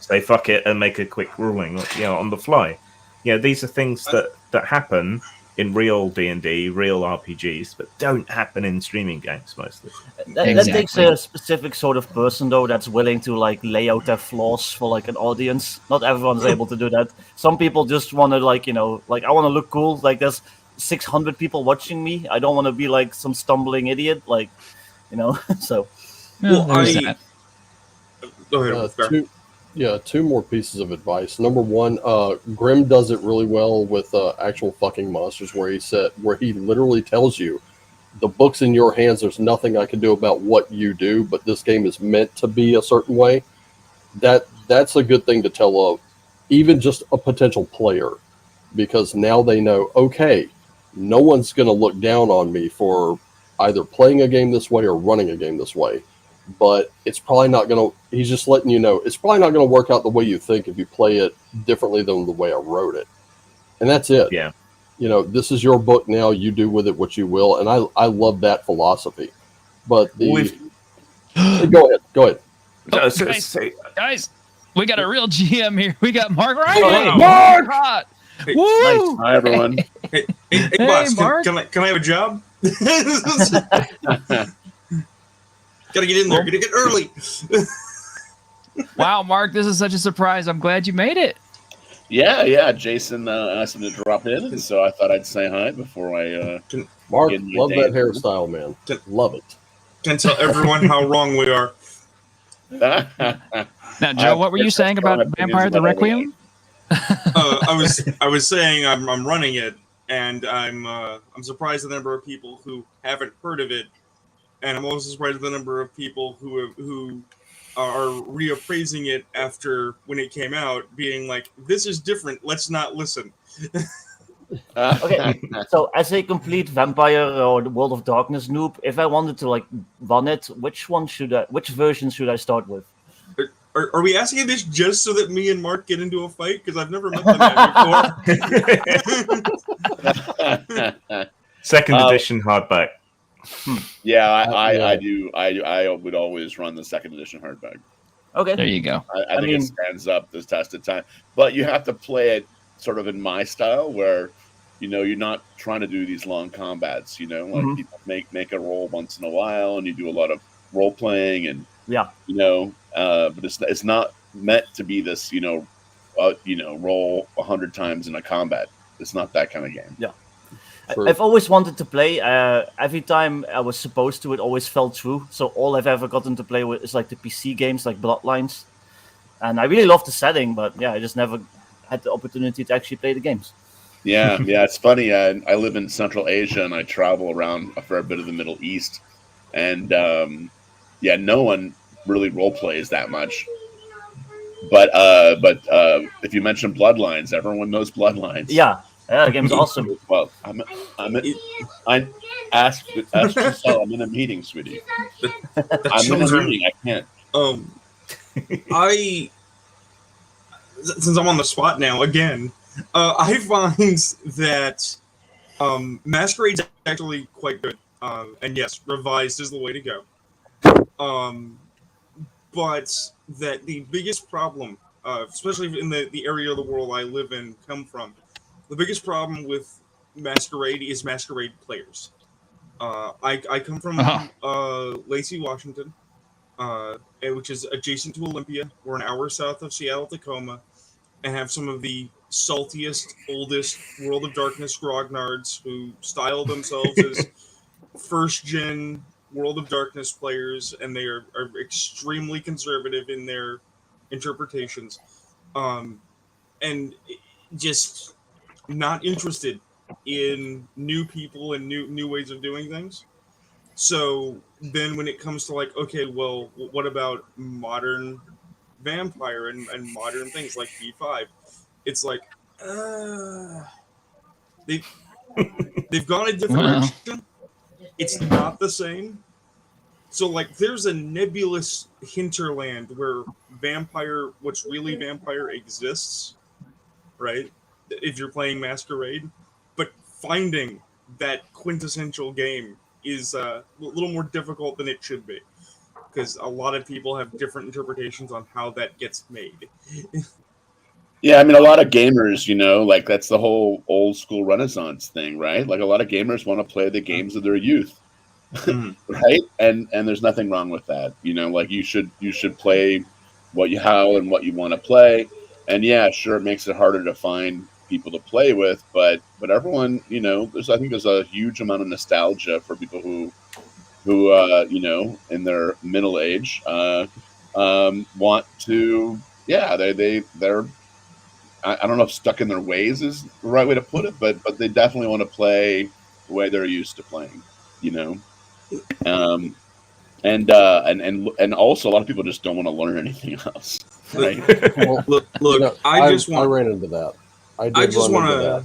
say fuck it and make a quick ruling, you know, on the fly. You know, these are things that happen in real D&D, real RPGs, but don't happen in streaming games mostly. That takes a specific sort of person, though, that's willing to like lay out their flaws for like an audience. Not everyone's able to do that. Some people just want to like, you know, like I want to look cool. Like there's 600 people watching me. I don't want to be like some stumbling idiot, like, you know. So, Well, go ahead. Two more pieces of advice. Number one, Grim does it really well with actual fucking monsters, where he literally tells you, the book's in your hands. There's nothing I can do about what you do, but this game is meant to be a certain way. That's a good thing to tell even just a potential player, because now they know, okay, no one's going to look down on me for either playing a game this way or running a game this way. But it's probably not going to, he's just letting you know, it's probably not going to work out the way you think if you play it differently than the way I wrote it. And that's it. Yeah. You know, this is your book now. You do with it what you will. And I love that philosophy. But go ahead. Guys, we got a real GM here. We got Mark Ryan. Wow. Mark! Hey, Woo! Nice. Hi, everyone. Hey, boss, Mark. can I have a job? Gotta get in there. Gotta get early. Wow, Mark, this is such a surprise. I'm glad you made it. Yeah. Jason asked me to drop in, and so I thought I'd say hi before I. Mark, get my love day. that hairstyle, man. Love it. Can tell everyone how wrong we are. Now, Joe, what were you saying about Vampire the Requiem? I was saying I'm running it, and I'm surprised at the number of people who haven't heard of it, and I'm also surprised at the number of people who are reappraising it after when it came out, being like, "This is different. Let's not listen." Okay, so as a complete vampire or the World of Darkness noob, if I wanted to like run it, which version should I start with? Are we asking this just so that me and Mark get into a fight? Because I've never met the man before. Second edition hardback. Yeah, I do. I would always run the second edition hardback. Okay, there you go. I think it stands up the test of time, but you have to play it sort of in my style, where you're not trying to do these long combats. Like people make a roll once in a while, and you do a lot of role playing, and but it's not meant to be this roll 100 times in a combat. It's not that kind of game. Yeah. I've always wanted to play. Every time I was supposed to, it always fell through. So all I've ever gotten to play with is like the PC games, like Bloodlines. And I really love the setting, but I just never had the opportunity to actually play the games. Yeah, it's funny. I live in Central Asia, and I travel around a fair bit of the Middle East. And no one really role plays that much. But if you mention Bloodlines, everyone knows Bloodlines. Yeah. Yeah, the game's awesome. Well, I asked Giselle, I'm in a meeting, sweetie. I'm in a meeting. I can't. Since I'm on the spot now again, I find that Masquerade's actually quite good. And yes, revised is the way to go. But that the biggest problem, especially in the area of the world I live in, come from. The biggest problem with Masquerade is Masquerade players. I come from Lacey, Washington, which is adjacent to Olympia. We're an hour south of Seattle, Tacoma, and have some of the saltiest, oldest World of Darkness grognards who style themselves as first-gen World of Darkness players, and they are extremely conservative in their interpretations. And just... not interested in new people and new ways of doing things. So then when it comes to like, okay, well, what about modern vampire and modern things like V5? It's like they've gone a different direction. It's not the same. So like there's a nebulous hinterland where what's really vampire exists, right? If you're playing Masquerade, but finding that quintessential game is a little more difficult than it should be, because a lot of people have different interpretations on how that gets made. Yeah, I mean, a lot of gamers, like that's the whole old school Renaissance thing, right? Like a lot of gamers want to play the games of their youth, right? And there's nothing wrong with that. Like you should play how and what you want to play. And yeah, sure, it makes it harder to find people to play with, but everyone, I think there's a huge amount of nostalgia for people who in their middle age want to, they're I don't know if stuck in their ways is the right way to put it, but they definitely want to play the way they're used to playing, and also a lot of people just don't want to learn anything else. Right? Well, look, I ran into that. I just want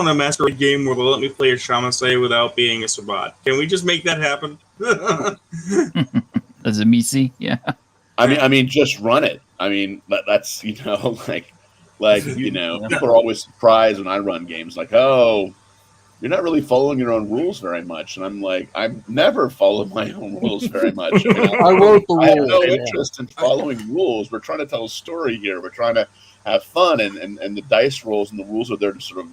a Masquerade game where they'll let me play a Shamasei without being a Sabbat. Can we just make that happen? As a Misi, yeah. I mean, just run it. I mean, that's people are always surprised when I run games like, oh, you're not really following your own rules very much, and I'm like, I've never followed my own rules very much. I wrote the rules. I have no interest in following rules. We're trying to tell a story here. We're trying to have fun, and the dice rolls and the rules are there to sort of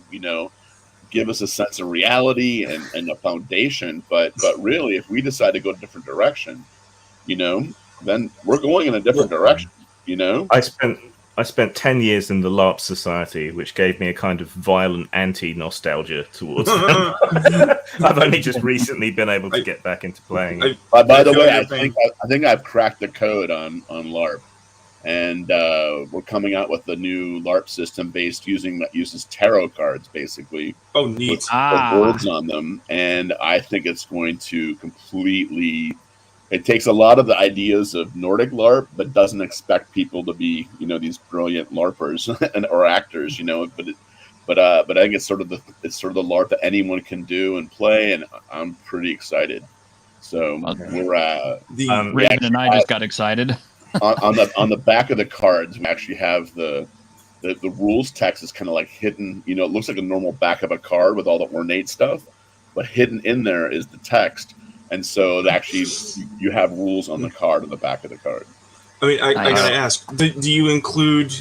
give us a sense of reality and a foundation. But really, if we decide to go a different direction, then we're going in a different direction. I spent 10 years in the LARP Society, which gave me a kind of violent anti-nostalgia towards them. I've only just recently been able to get back into playing. By the way, I think I've cracked the code on LARP, and we're coming out with a new LARP system that uses tarot cards, basically. Oh, neat! With words on them, and I think it's going to completely. It takes a lot of the ideas of Nordic LARP, but doesn't expect people to be, these brilliant LARPers or actors, But I think it's sort of the LARP that anyone can do and play, and I'm pretty excited. So we're Raven and I just got excited. on the back of the cards, we actually have the rules text is kind of like hidden. It looks like a normal back of a card with all the ornate stuff, but hidden in there is the text. And so actually, you have rules on the card, on the back of the card. I mean, I gotta ask: do you include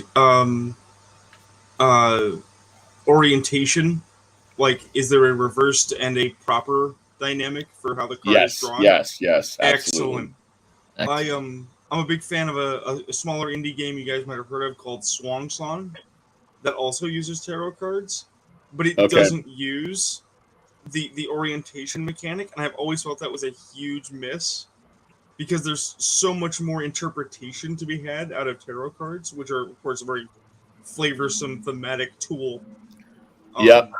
orientation? Like, is there a reversed and a proper dynamic for how the card is drawn? Yes, absolutely. Excellent. I'm a big fan of a smaller indie game you guys might have heard of called Swan Song, that also uses tarot cards, but it doesn't use the orientation mechanic, and I've always felt that was a huge miss, because there's so much more interpretation to be had out of tarot cards, which are, of course, a very flavorsome thematic tool.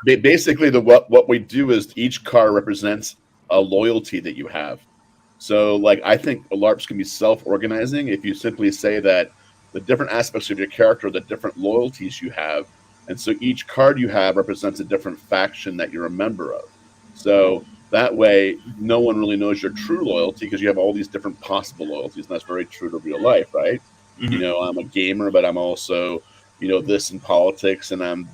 Basically, what we do is each card represents a loyalty that you have. So, like, I think LARPs can be self-organizing if you simply say that the different aspects of your character are the different loyalties you have, and so each card you have represents a different faction that you're a member of. So that way, no one really knows your true loyalty, because you have all these different possible loyalties, and that's very true to real life, right? Mm-hmm. I'm a gamer, but I'm also, this in politics, and I'm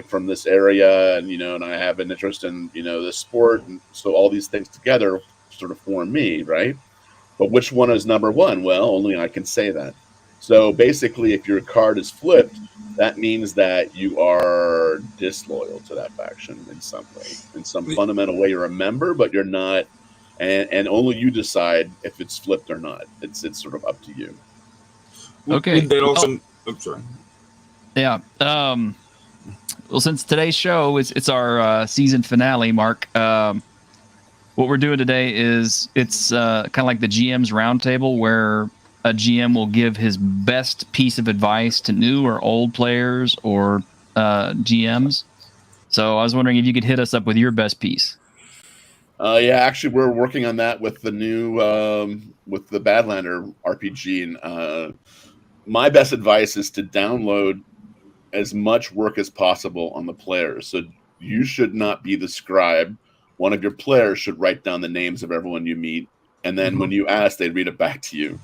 from this area, and and I have an interest in this sport, and so all these things together sort of form me, right? But which one is number one? Well, only I can say that. So basically, if your card is flipped, that means that you are disloyal to that faction in some way, in some fundamental way. You're a member, but you're not, and only you decide if it's flipped or not. It's sort of up to you. Okay. I'm sorry. Yeah. Well, since today's show it's our season finale, Mark. What we're doing today is it's kind of like the GM's roundtable, where a GM will give his best piece of advice to new or old players or GMs. So I was wondering if you could hit us up with your best piece. Yeah, actually, we're working on that with the new with the Badlander RPG. And my best advice is to download as much work as possible on the players. So you should not be the scribe. One of your players should write down the names of everyone you meet, and then when you ask, they read it back to you.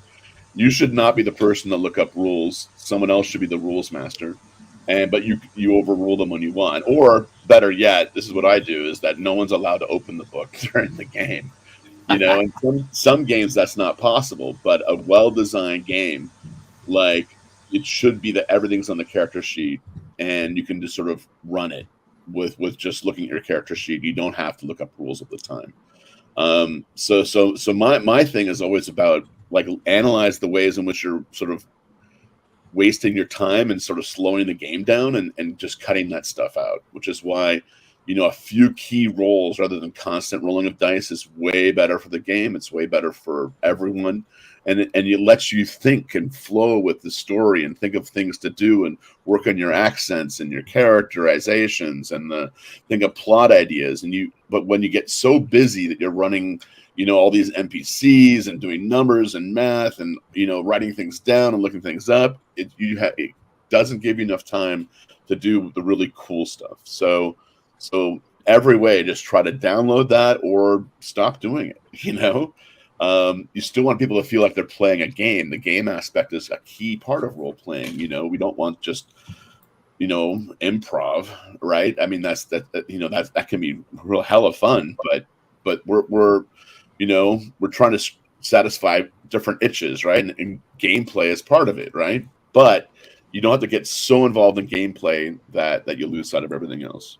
You should not be the person to look up rules. Someone else should be the rules master. But you overrule them when you want. Or better yet, this is what I do, is that no one's allowed to open the book during the game. And some games that's not possible, but a well-designed game, like, it should be that everything's on the character sheet and you can just sort of run it with just looking at your character sheet. You don't have to look up rules at the time. So my thing is always about, like, analyze the ways in which you're sort of wasting your time and sort of slowing the game down and just cutting that stuff out, which is why, a few key rolls rather than constant rolling of dice is way better for the game. It's way better for everyone. And it lets you think and flow with the story and think of things to do and work on your accents and your characterizations and think of plot ideas. But when you get so busy that you're running, all these NPCs and doing numbers and math and, writing things down and looking things up, it doesn't give you enough time to do the really cool stuff. So every way, just try to download that or stop doing it. You still want people to feel like they're playing a game. The game aspect is a key part of role playing. We don't want just, improv, right? I mean, that can be real hella fun, but we're trying to satisfy different itches, right? And gameplay is part of it, right? But you don't have to get so involved in gameplay that you lose sight of everything else.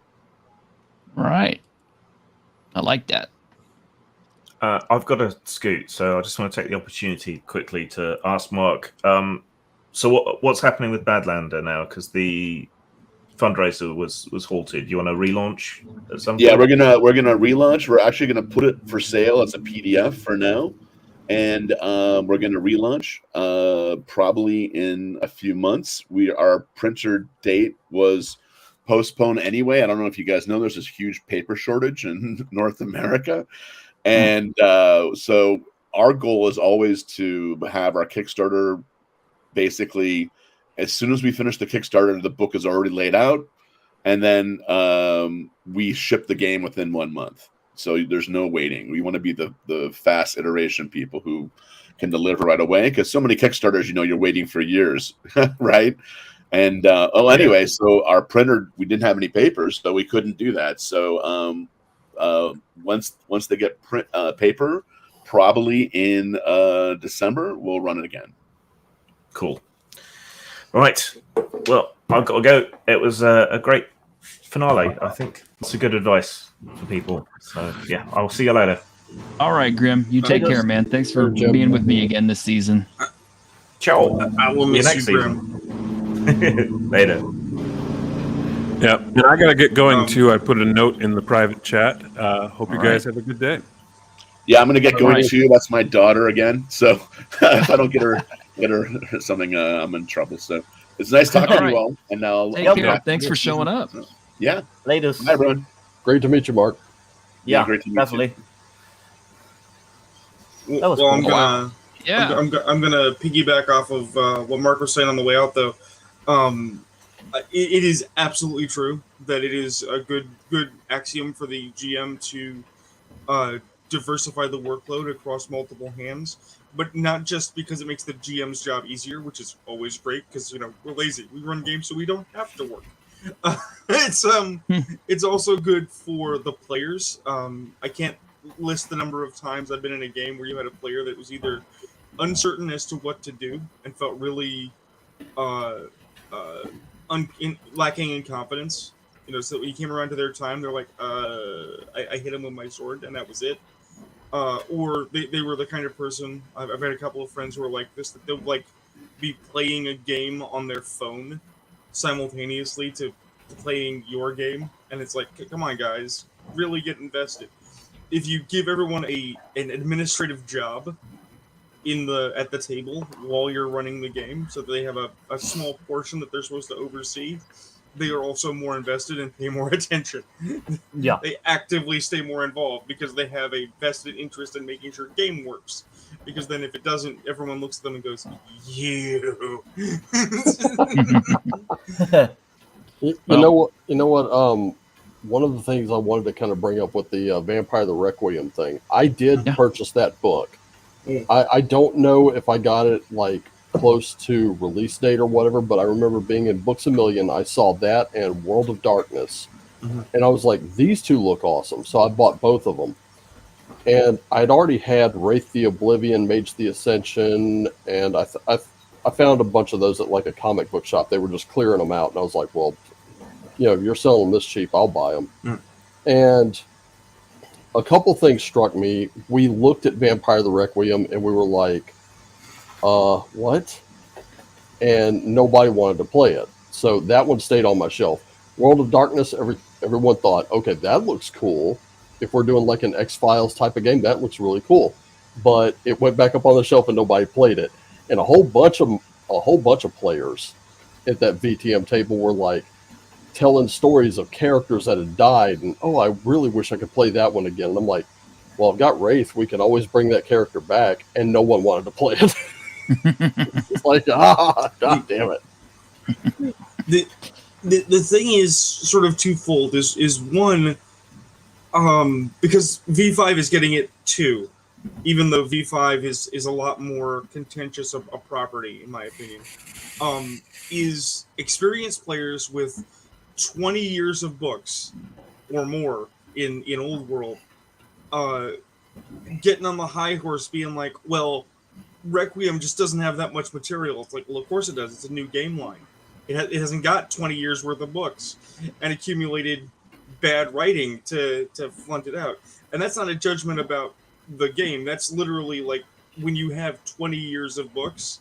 Right. I like that. I've got to scoot, so I just want to take the opportunity quickly to ask Mark. So what's happening with Badlander now? Because the fundraiser was halted. You want to relaunch at some point? Yeah, we're gonna relaunch. We're actually gonna put it for sale as a PDF for now, and we're gonna relaunch probably in a few months. Our printer date was postponed anyway. I don't know if you guys know, there's this huge paper shortage in North America. And so our goal is always to have our Kickstarter basically as soon as we finish the Kickstarter, the book is already laid out. And then we ship the game within 1 month. So there's no waiting. We want to be the fast iteration people who can deliver right away. Because so many Kickstarters, you're waiting for years, right? And anyway, so our printer, we didn't have any papers, so we couldn't do that. So once they get paper, probably in December, we'll run it again. Cool. All right. Well, I've got to go. It was a great finale. I think it's a good advice for people. So yeah, I'll see you later. All right, Grim. You take care, man. Thanks for being with me again this season. Ciao. I will miss you, Grim. Later. Yeah, and I gotta get going too. I put a note in the private chat. Hope you guys have a good day. Yeah, I'm gonna get going too. That's my daughter again. So if I don't get her something, I'm in trouble. So it's nice talking to you all. And now take care. Thanks for showing up. Yeah. Later. Bye, everyone. Great to meet you, Mark. Yeah, great to meet definitely. You. That was well, cool. I'm gonna piggyback off of what Mark was saying on the way out, though. It is absolutely true that it is a good axiom for the GM to diversify the workload across multiple hands, but not just because it makes the GM's job easier, which is always great because we're lazy. We run games so we don't have to work. It's also good for the players. I can't list the number of times I've been in a game where you had a player that was either uncertain as to what to do and felt really lacking in confidence. So when you came around to their time, they're like, I hit him with my sword and that was it. Or they were the kind of person, I've had a couple of friends who are like this, that they'll like be playing a game on their phone simultaneously to playing your game. And it's like, come on guys, really get invested. If you give everyone an administrative job at the table while you're running the game, so they have a small portion that they're supposed to oversee, they are also more invested and pay more attention. Yeah. They actively stay more involved because they have a vested interest in making sure the game works. Because then if it doesn't, everyone looks at them and goes, "You." You know what? You know what? One of the things I wanted to kind of bring up with the Vampire the Requiem thing, I did purchase that book. I don't know if I got it like close to release date or whatever, but I remember being in Books A Million. I saw that and World of Darkness, and I was like, these two look awesome. So I bought both of them. And I'd already had Wraith the Oblivion, Mage the Ascension, and I found a bunch of those at like a comic book shop. They were just clearing them out, and I was like, well, you know, you're selling them this cheap, I'll buy them. And a couple things struck me. We looked at Vampire the Requiem, and we were like, what? And nobody wanted to play it. So that one stayed on my shelf. World of Darkness, everyone thought, okay, that looks cool. If we're doing like an X-Files type of game, that looks really cool. But it went back up on the shelf and nobody played it. And a whole bunch of players at that VTM table were like telling stories of characters that had died, and I really wish I could play that one again. And I'm like, well, I've got Wraith, we can always bring that character back, and no one wanted to play it. It's like, god damn it. The thing is sort of twofold. Is one, because V5 is getting it too, even though V5 is a lot more contentious of a property, in my opinion, is experienced players with 20 years of books or more in Old World, getting on the high horse, being like, well, Requiem just doesn't have that much material. It's like, well, of course it does. It's a new game line. It hasn't got 20 years worth of books and accumulated bad writing to flunt it out. And that's not a judgment about the game. That's literally like, when you have 20 years of books,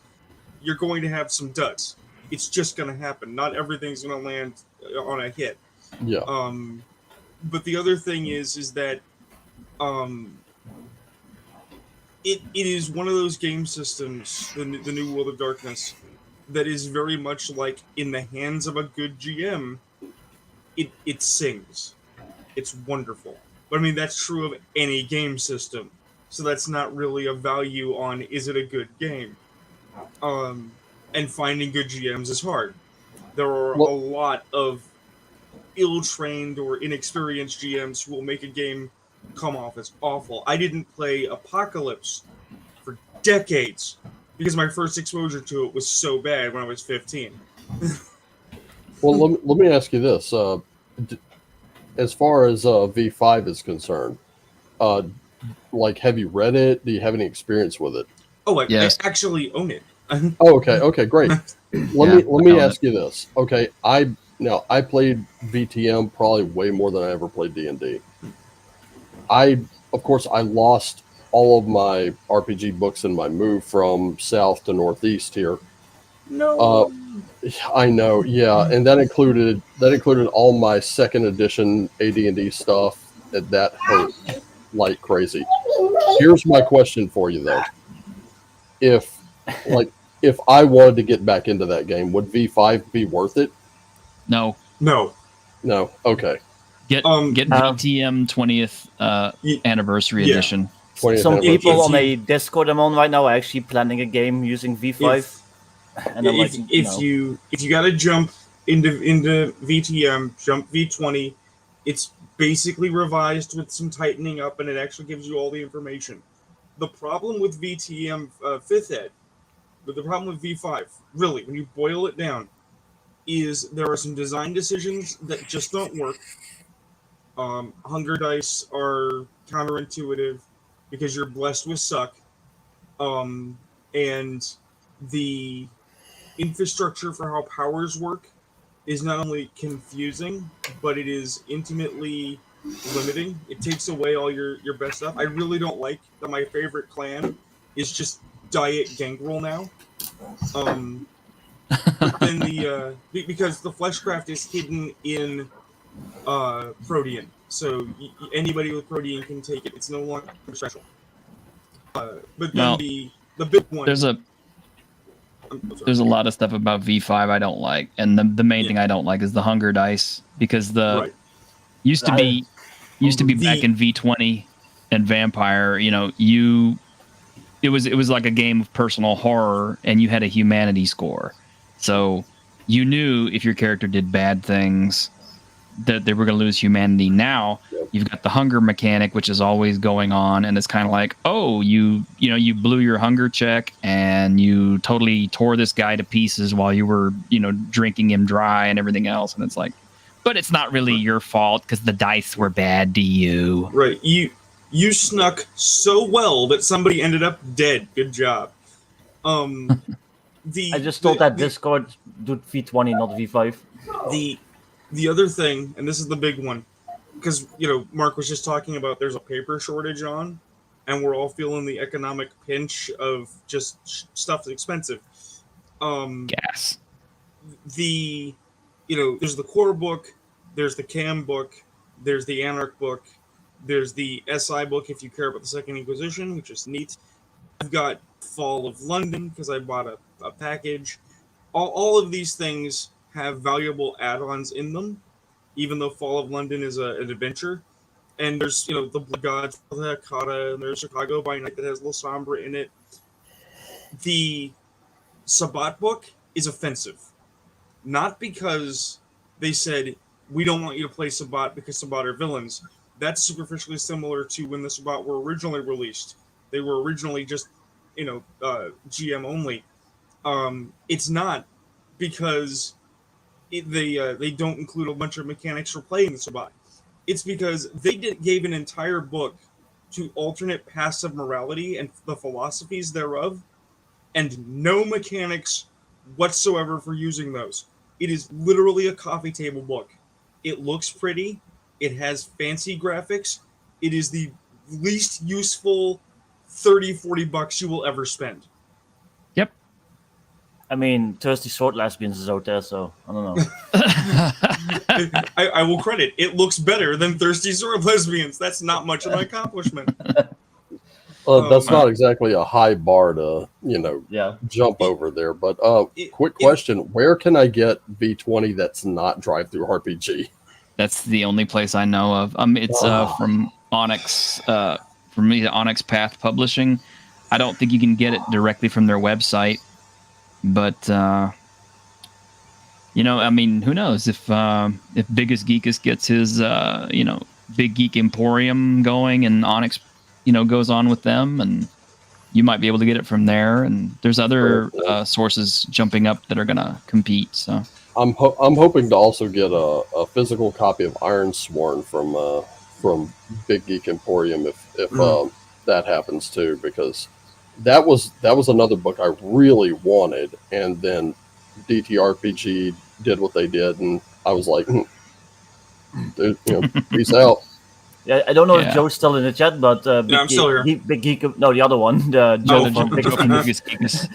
you're going to have some duds. It's just going to happen. Not everything's going to land on a hit. Yeah. But the other thing is that it is one of those game systems, the new World of Darkness, that is very much like, in the hands of a good GM, it sings. It's wonderful. But I mean, that's true of any game system. So that's not really a value on, is it a good game? And finding good GMs is hard. There are a lot of ill-trained or inexperienced GMs who will make a game come off as awful. I didn't play Apocalypse for decades because my first exposure to it was so bad when I was 15. Well, let me ask you this. As far as V5 is concerned, like, have you read it? Do you have any experience with it? Oh, I actually own it. Oh, okay, great. Let me ask you this. Okay, I played VTM probably way more than I ever played D&D. Of course, I lost all of my RPG books in my move from south to northeast here. No. I know, yeah, and that included all my second edition AD&D stuff, and that hurt like crazy. Here's my question for you though: if I wanted to get back into that game, would V5 be worth it? No. Okay. Get VTM 20th anniversary edition. Some people on a Discord I'm on right now are actually planning a game using V5. If you got to jump into VTM, jump V20, it's basically revised with some tightening up, and it actually gives you all the information. The problem with VTM 5th Ed, but the problem with V5, really, when you boil it down, is there are some design decisions that just don't work. Hunger dice are counterintuitive because you're blessed with suck. And the infrastructure for how powers work is not only confusing, but it is intimately limiting. It takes away all your best stuff. I really don't like that my favorite clan is just Diet Gangrel now. But then because the Fleshcraft is hidden in Protean, so anybody with Protean can take it. It's no longer special. But then the big one. There's a there's a lot of stuff about V5 I don't like, and the main thing I don't like is the hunger dice, because Right. used to be back in V20 and Vampire. It was like a game of personal horror, and you had a humanity score, so you knew if your character did bad things that they were going to lose humanity. Now you've got the hunger mechanic, which is always going on, and it's kind of like, oh, you blew your hunger check and you totally tore this guy to pieces while you were drinking him dry and everything else, and it's like, but it's not really your fault because the dice were bad to you. Right. You snuck so well that somebody ended up dead. Good job. I just thought that Discord did V20, not V5. The other thing, and this is the big one, because Mark was just talking about there's a paper shortage on, and we're all feeling the economic pinch of just stuff that's expensive. Gas. There's the core book, there's the CAM book, there's the Anarch book, there's the SI book if you care about the Second Inquisition, which is neat. I've got Fall of London because I bought a package. All of these things have valuable add-ons in them, even though Fall of London is an adventure. And there's, the Blood Gods, the Hakata, and there's Chicago by Night that has La Sombra in it. The Sabbat book is offensive. Not because they said, we don't want you to play Sabbat because Sabbat are villains. That's superficially similar to when the Sabbat were originally released. They were originally just, GM only. It's not because they don't include a bunch of mechanics for playing the Sabbat. It's because they gave an entire book to alternate paths of morality and the philosophies thereof, and no mechanics whatsoever for using those. It is literally a coffee table book. It looks pretty. It has fancy graphics. It is the least useful $30-$40 you will ever spend. Yep. I mean, Thirsty Sword Lesbians is out there, so I don't know. I will credit. It looks better than Thirsty Sword Lesbians. That's not much of an accomplishment. That's not exactly a high bar to, jump over there. But quick question: where can I get V20 that's not Drive-Thru RPG? That's the only place I know of. It's from Onyx, from Onyx Path Publishing. I don't think you can get it directly from their website, but who knows if Biggest Geekus gets his Big Geek Emporium going, and Onyx goes on with them, and you might be able to get it from there. And there's other sources jumping up that are going to compete. So I'm hoping to also get a physical copy of Iron Sworn from Big Geek Emporium if that happens too, because that was another book I really wanted, and then DTRPG did what they did, and I was like, dude, peace out. Yeah, I don't know if Joe's still in the chat, but I'm still here. Big Geek, no, the other one, Joe from Biggest Geekus.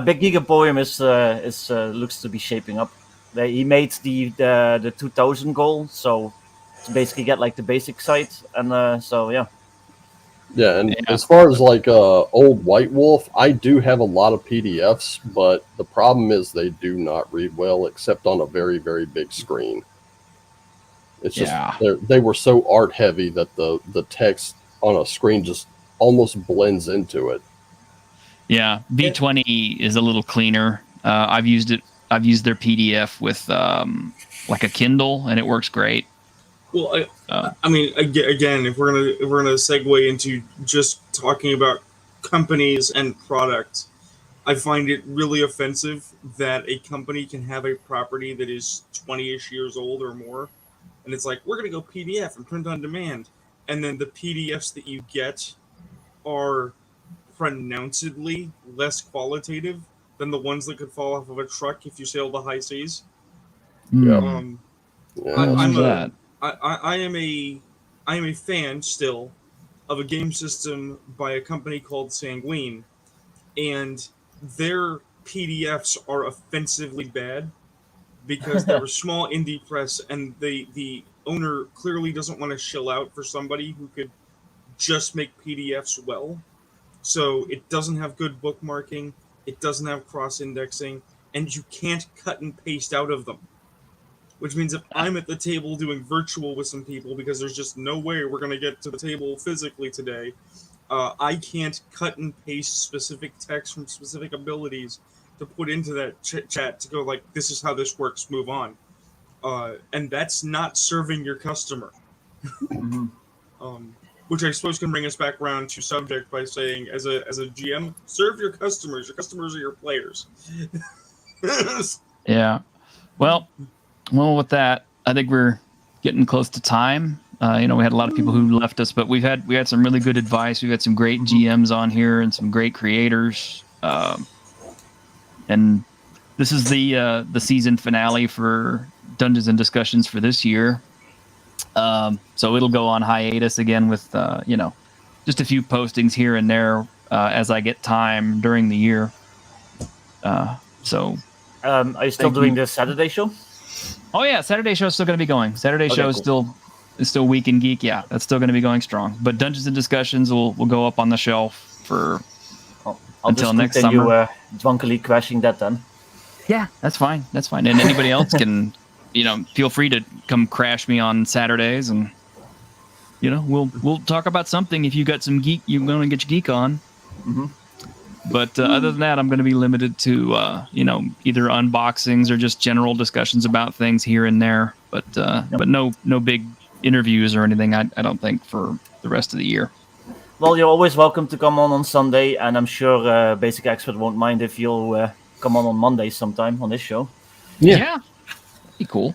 Big Geek Emporium is looks to be shaping up. He made the 2000 goal, so to basically get like the basic site, and so yeah. Yeah, and as far as like Old White Wolf, I do have a lot of PDFs, but the problem is they do not read well, except on a very, very big screen. It's just they were so art heavy that the text on a screen just almost blends into it. Yeah, V20 is a little cleaner. I've used it. I've used their PDF with like a Kindle, and it works great. Well, I mean, again, if we're gonna segue into just talking about companies and products, I find it really offensive that a company can have a property that is 20-ish years old or more, and it's like, we're gonna go PDF and print on demand, and then the PDFs that you get are pronouncedly less qualitative than the ones that could fall off of a truck if you sail the high seas. I am a fan still of a game system by a company called Sanguine, and their PDFs are offensively bad because they're a small indie press, and the owner clearly doesn't want to shill out for somebody who could just make PDFs well. So it doesn't have good bookmarking. It doesn't have cross-indexing, and you can't cut and paste out of them. Which means if I'm at the table doing virtual with some people, because there's just no way we're going to get to the table physically today, I can't cut and paste specific text from specific abilities to put into that chat to go like, this is how this works, move on. And that's not serving your customer. Which I suppose can bring us back around to subject by saying, as a GM, serve your customers. Your customers are your players. Yeah. Well, with that, I think we're getting close to time. We had a lot of people who left us, but we had some really good advice. We've had some great GMs on here and some great creators. And this is the season finale for Dungeons and Discussions for this year. So it'll go on hiatus again with just a few postings here and there as I get time during the year. Are you still doing the Saturday show? Oh yeah, Saturday show is still going to be going. Saturday show is still Week in Geek. Yeah, that's still going to be going strong. But Dungeons and Discussions will go up on the shelf for until next summer. Drunkenly crashing that then. Yeah, that's fine. That's fine. And anybody else can, feel free to come crash me on Saturdays, and we'll talk about something. If you got some geek, you're going to get your geek on. Mm-hmm. But other than that, I'm going to be limited to either unboxings or just general discussions about things here and there. But no big interviews or anything. I don't think for the rest of the year. Well, you're always welcome to come on Sunday, and I'm sure Basic Expert won't mind if you'll come on Monday sometime on this show. Yeah. Be cool.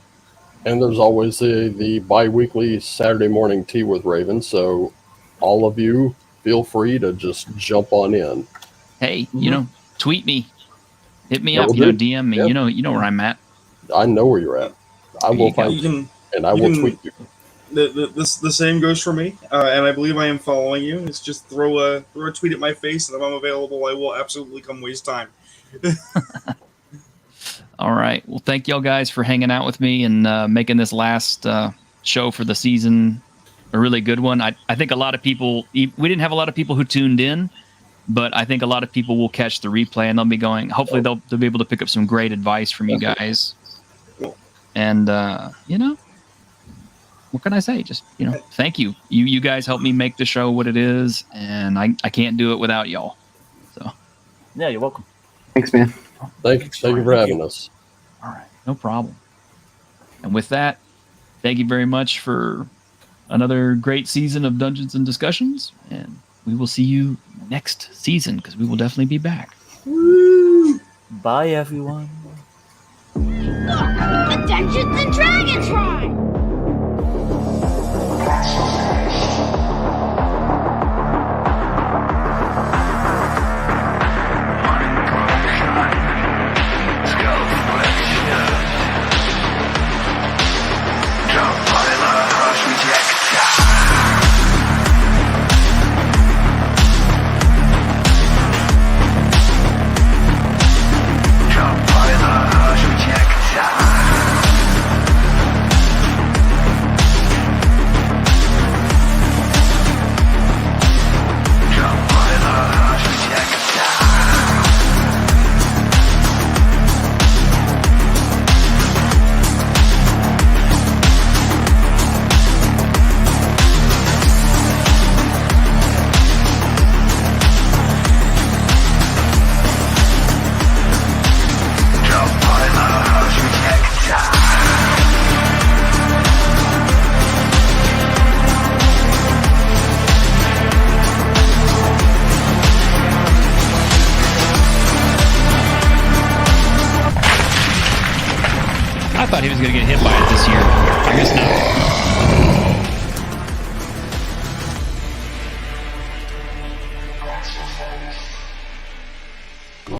And there's always the bi-weekly Saturday morning tea with Raven, so all of you feel free to just jump on in. Hey, tweet me, hit me up, DM me. Yep. You know where I'm at. I know where you're at. I will find you, and I will tweet you. The same goes for me, and I believe I am following you. It's just throw a tweet at my face, and if I'm available, I will absolutely come waste time. All right. Well, thank y'all guys for hanging out with me and making this last show for the season a really good one. I think a lot of people, we didn't have a lot of people who tuned in, but I think a lot of people will catch the replay and they'll be going, hopefully they'll be able to pick up some great advice from you guys. And, what can I say? Just, thank you. You guys helped me make the show what it is, and I can't do it without y'all. So, yeah, you're welcome. Thanks, man. Thank you for having us. All right. No problem. And with that, thank you very much for another great season of Dungeons and Discussions, and we will see you next season because we will definitely be back. Woo! Bye, everyone. Look, the Dungeons and Dragons ride! I thought he was going to get hit by it this year. I guess not.